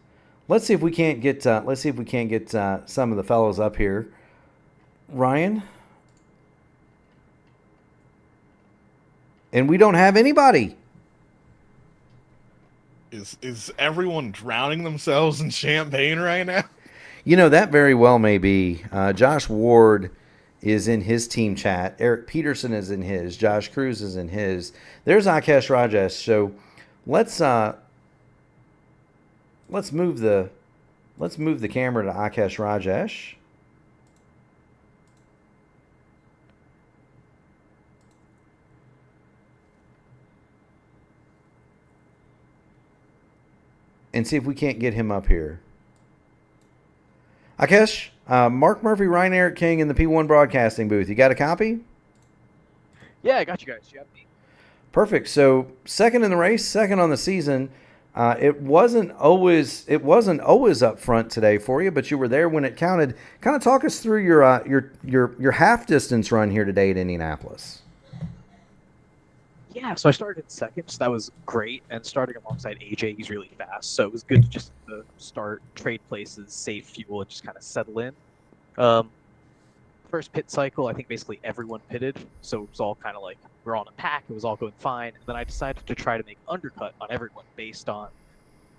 Let's see if we can't get some of the fellows up here. Ryan, and we don't have anybody.
Is everyone drowning themselves in champagne right now?
You know, that very well may be. Josh Ward is in his team chat. Eric Peterson is in his. Josh Cruz is in his. There's Akash Rajesh. So let's move the camera to Akash Rajesh. And see if we can't get him up here. Akash, Mark Murphy, Ryan Eric King in the P1 broadcasting booth. You got a copy?
Yeah, I got you guys. You have me.
Perfect. So second in the race, second on the season. It wasn't always up front today for you, but you were there when it counted. Kind of talk us through your half distance run here today at Indianapolis.
Yeah, so I started in second, so that was great. And starting alongside AJ, he's really fast, so it was good to just start, trade places, save fuel, and just kind of settle in. First pit cycle, I think basically everyone pitted, so it was all kind of like we're on a pack, it was all going fine. And then I decided to try to make undercut on everyone based on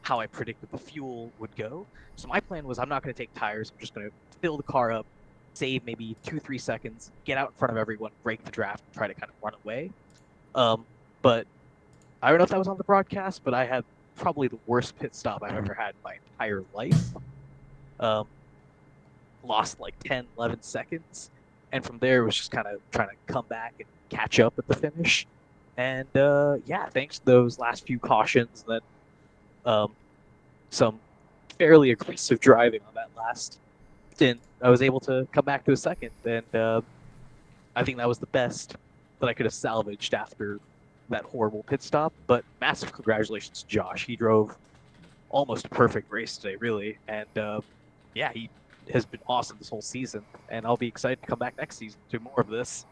how I predicted the fuel would go. So my plan was I'm not going to take tires, I'm just going to fill the car up, save maybe 2-3 seconds, get out in front of everyone, break the draft, and try to kind of run away. But I don't know if that was on the broadcast, but I had probably the worst pit stop I've ever had in my entire life. Lost like 10, 11 seconds. And from there, it was just kind of trying to come back and catch up at the finish. And yeah, thanks to those last few cautions, then some fairly aggressive driving on that last stint, I was able to come back to a second. And I think that was the best that I could have salvaged after that horrible pit stop. But massive congratulations to Josh. He drove almost a perfect race today, really. And yeah, he has been awesome this whole season. And I'll be excited to come back next season to do more of this.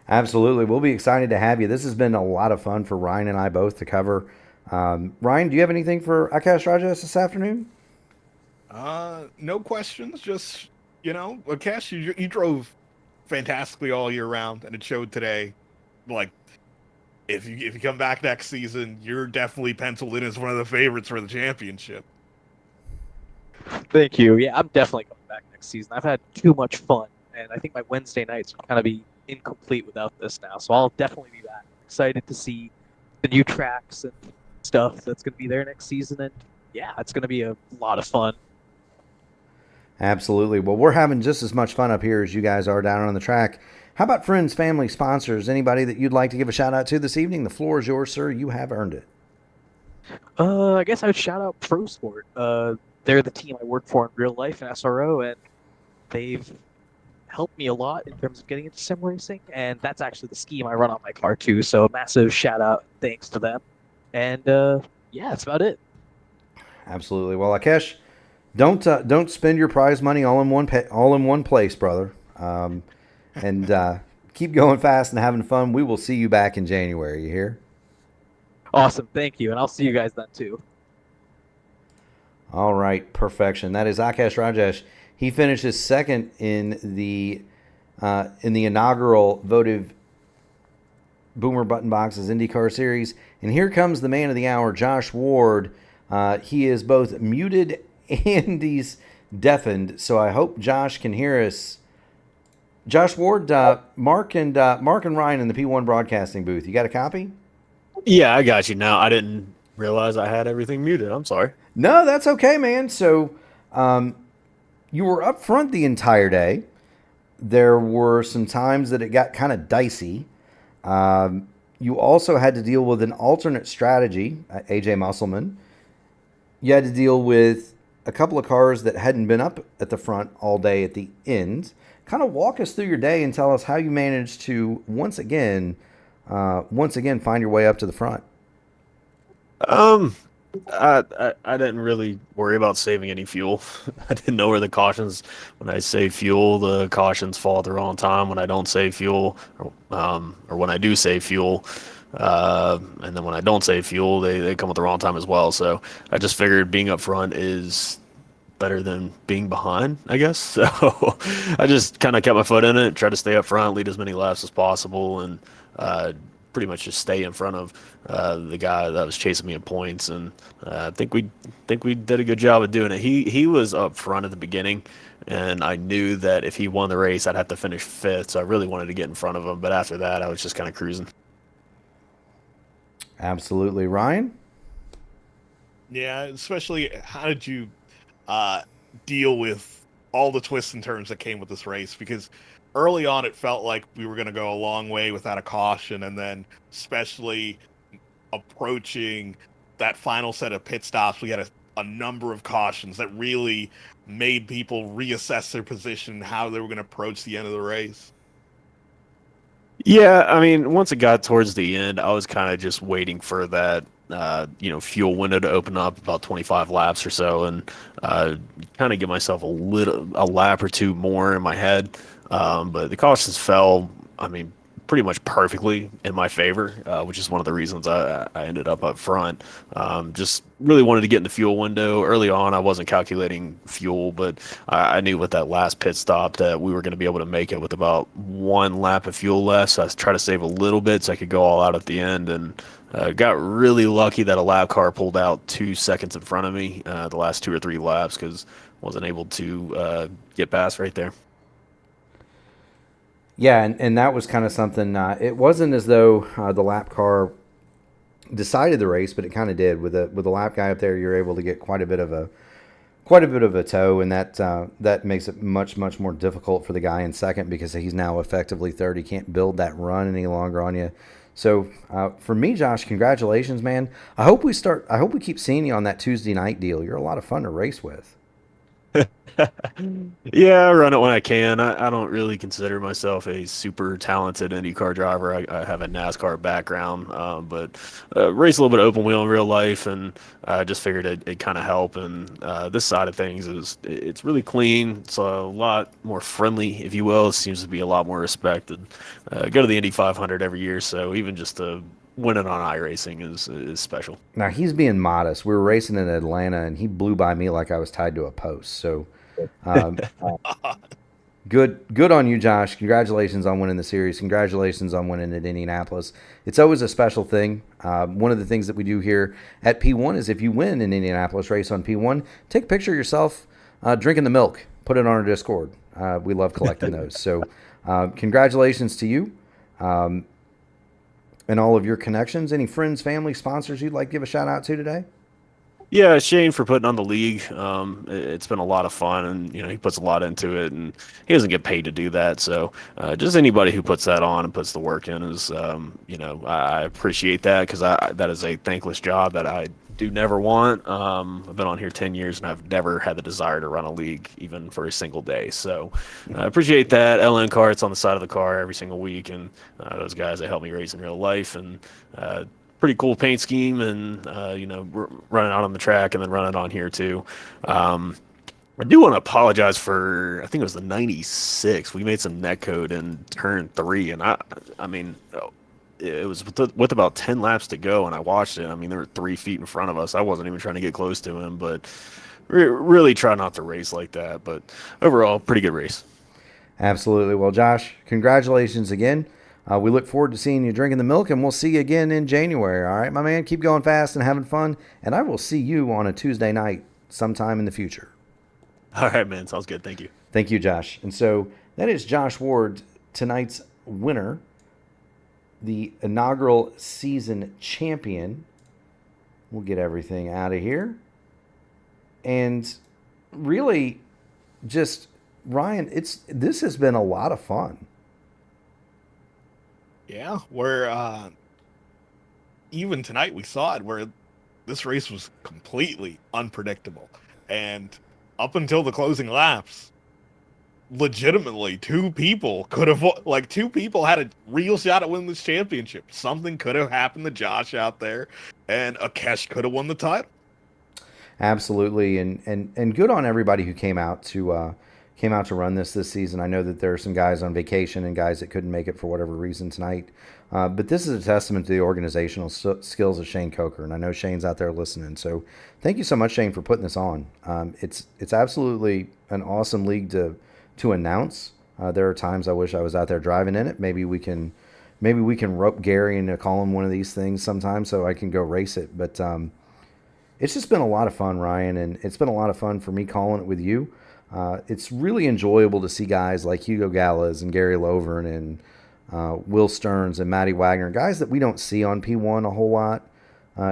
Absolutely. We'll be excited to have you. This has been a lot of fun for Ryan and I both to cover. Ryan, do you have anything for Akash Rajesh this afternoon?
No questions. Just, Akash, you drove fantastically all year round, and it showed today. Like, if you come back next season, you're definitely penciled in as one of the favorites for the championship.
Thank you. Yeah, I'm definitely coming back next season. I've had too much fun, and I think my Wednesday nights will kind of be incomplete without this now. So I'll definitely be back. Excited to see the new tracks and stuff that's going to be there next season, and yeah, it's going to be a lot of fun.
Absolutely. Well, we're having just as much fun up here as you guys are down on the track. How about friends, family, sponsors, anybody that you'd like to give a shout out to this evening? The floor is yours, sir. You have earned it.
I guess I would shout out Pro Sport. They're the team I work for in real life in SRO, and they've helped me a lot in terms of getting into sim racing, and that's actually the scheme I run on my car too. So a massive shout out, thanks to them. And yeah, that's about it.
Absolutely. Well, Akash, don't spend your prize money all in one place, brother. And keep going fast and having fun. We will see you back in January. You hear?
Awesome. Thank you. And I'll see you guys then too.
All right. Perfection. That is Akash Rajesh. He finishes second in the inaugural Votive Boomer Button Boxes INDYCAR Series. And here comes the man of the hour, Josh Ward. He is both muted and he's deafened. So I hope Josh can hear us. Josh Ward, Mark and Ryan in the P1 broadcasting booth. You got a copy?
Yeah, I got you now. I didn't realize I had everything muted. I'm sorry.
No, that's okay, man. So you were up front the entire day. There were some times that it got kind of dicey. You also had to deal with an alternate strategy, AJ Musselman. You had to deal with a couple of cars that hadn't been up at the front all day at the end. Kind of walk us through your day and tell us how you managed to once again find your way up to the front.
I didn't really worry about saving any fuel. I didn't know where the cautions. When I save fuel, the cautions fall at the wrong time. When I don't save fuel, or when I do save fuel, and then when I don't save fuel, they come at the wrong time as well. So I just figured being up front is better than being behind, I guess. So I just kind of kept my foot in it, tried to stay up front, lead as many laps as possible, and pretty much just stay in front of the guy that was chasing me in points, and I think we did a good job of doing it. He was up front at the beginning, and I knew that if he won the race, I'd have to finish 5th, so I really wanted to get in front of him. But after that, I was just kind of cruising.
Absolutely. Ryan?
Yeah, especially how did you deal with all the twists and turns that came with this race? Because early on, it felt like we were going to go a long way without a caution, and then especially approaching that final set of pit stops, we had a number of cautions that really made people reassess their position, how they were going to approach the end of the race.
Yeah, I mean, once it got towards the end, I was kind of just waiting for that, fuel window to open up about 25 laps or so, and kind of give myself a lap or two more in my head. But the cautions fell, I mean, pretty much perfectly in my favor, which is one of the reasons I ended up front. Just really wanted to get in the fuel window. Early on, I wasn't calculating fuel, but I knew with that last pit stop that we were going to be able to make it with about 1 lap of fuel left. So I was trying to save a little bit so I could go all out at the end, and got really lucky that a lap car pulled out 2 seconds in front of me the last 2 or 3 laps, because wasn't able to get past right there.
Yeah, and that was kind of something. It wasn't as though the lap car decided the race, but it kind of did. With a lap guy up there, you're able to get quite a bit of a tow, and that makes it much more difficult for the guy in second, because he's now effectively third. He can't build that run any longer on you. So for me, Josh, congratulations, man. I hope we keep seeing you on that Tuesday night deal. You're a lot of fun to race with.
Yeah, I run it when I can. I don't really consider myself a super talented IndyCar driver. I have a NASCAR background, but race a little bit open wheel in real life, and I just figured it'd kind of help. And this side of things it's really clean. It's a lot more friendly, if you will. It seems to be a lot more respected. Go to the Indy 500 every year, so even just to win it on iRacing is special.
Now, he's being modest. We were racing in Atlanta, and he blew by me like I was tied to a post. So good on you, Josh. Congratulations on winning the series. Congratulations on winning at Indianapolis. It's always a special thing. One of the things that we do here at P1 is if you win an Indianapolis race on P1, take a picture of yourself drinking the milk. Put it on our Discord. We love collecting those. So congratulations to you. And all of your connections. Any friends, family, sponsors you'd like to give a shout out to today?
Yeah, Shane for putting on the league. It's been a lot of fun, and he puts a lot into it, and he doesn't get paid to do that. So just anybody who puts that on and puts the work in is, I appreciate that, because that is a thankless job that I do never want. I've been on here 10 years, and I've never had the desire to run a league even for a single day. So I appreciate that. LN Carts on the side of the car every single week, and those guys that help me race in real life, and pretty cool paint scheme, and running out on the track and then running on here too. I do want to apologize for, I think it was the 96. We made some net code in turn 3, and I mean, it was with about 10 laps to go, and I watched it. I mean, there were 3 feet in front of us. I wasn't even trying to get close to him, but really try not to race like that. But overall, pretty good race.
Absolutely. Well, Josh, congratulations again. We look forward to seeing you drinking the milk, and we'll see you again in January. All right, my man, keep going fast and having fun, and I will see you on a Tuesday night sometime in the future.
All right, man. Sounds good. Thank you.
Thank you, Josh. And so that is Josh Ward, tonight's winner, the inaugural season champion. We'll get everything out of here. And really, just, Ryan, this has been a lot of fun.
Yeah, where even tonight we saw it, where this race was completely unpredictable. And up until the closing laps, legitimately, two people had a real shot at winning this championship. Something could have happened to Josh out there, and Akesh could have won the title.
Absolutely, and good on everybody who came out to run this season. I know that there are some guys on vacation and guys that couldn't make it for whatever reason tonight. But this is a testament to the organizational skills of Shane Coker, and I know Shane's out there listening. So thank you so much, Shane, for putting this on. It's absolutely an awesome league to announce. There are times I wish I was out there driving in it. Maybe we can maybe we can rope Gary into calling one of these things sometime so I can go race it. But it's just been a lot of fun, Ryan, and it's been a lot of fun for me calling it with you. It's really enjoyable to see guys like Hugo Gallas and Gary Lovern and Will Stearns and Matty Wagner, guys that we don't see on P1 a whole lot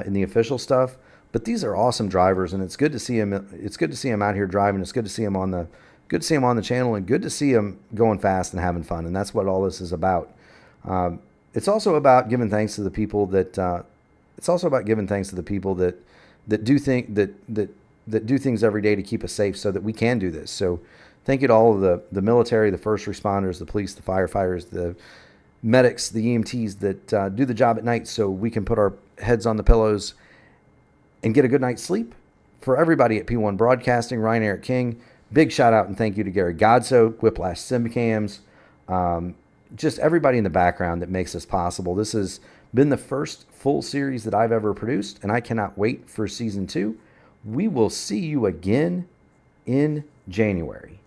in the official stuff. But these are awesome drivers, and it's good to see him. It's good to see him out here driving. It's good to see him on the channel, and good to see him going fast and having fun. And that's what all this is about. It's also about giving thanks to the people that. It's also about giving thanks to the people that do do things every day to keep us safe, so that we can do this. So, thank you to all of the military, the first responders, the police, the firefighters, the medics, the EMTs that do the job at night, so we can put our heads on the pillows and get a good night's sleep. For everybody at P1 Broadcasting, Ryan Eric King, big shout out and thank you to Gary Godso, Whiplash Simcams, just everybody in the background that makes this possible. This has been the first full series that I've ever produced, and I cannot wait for season 2. We will see you again in January.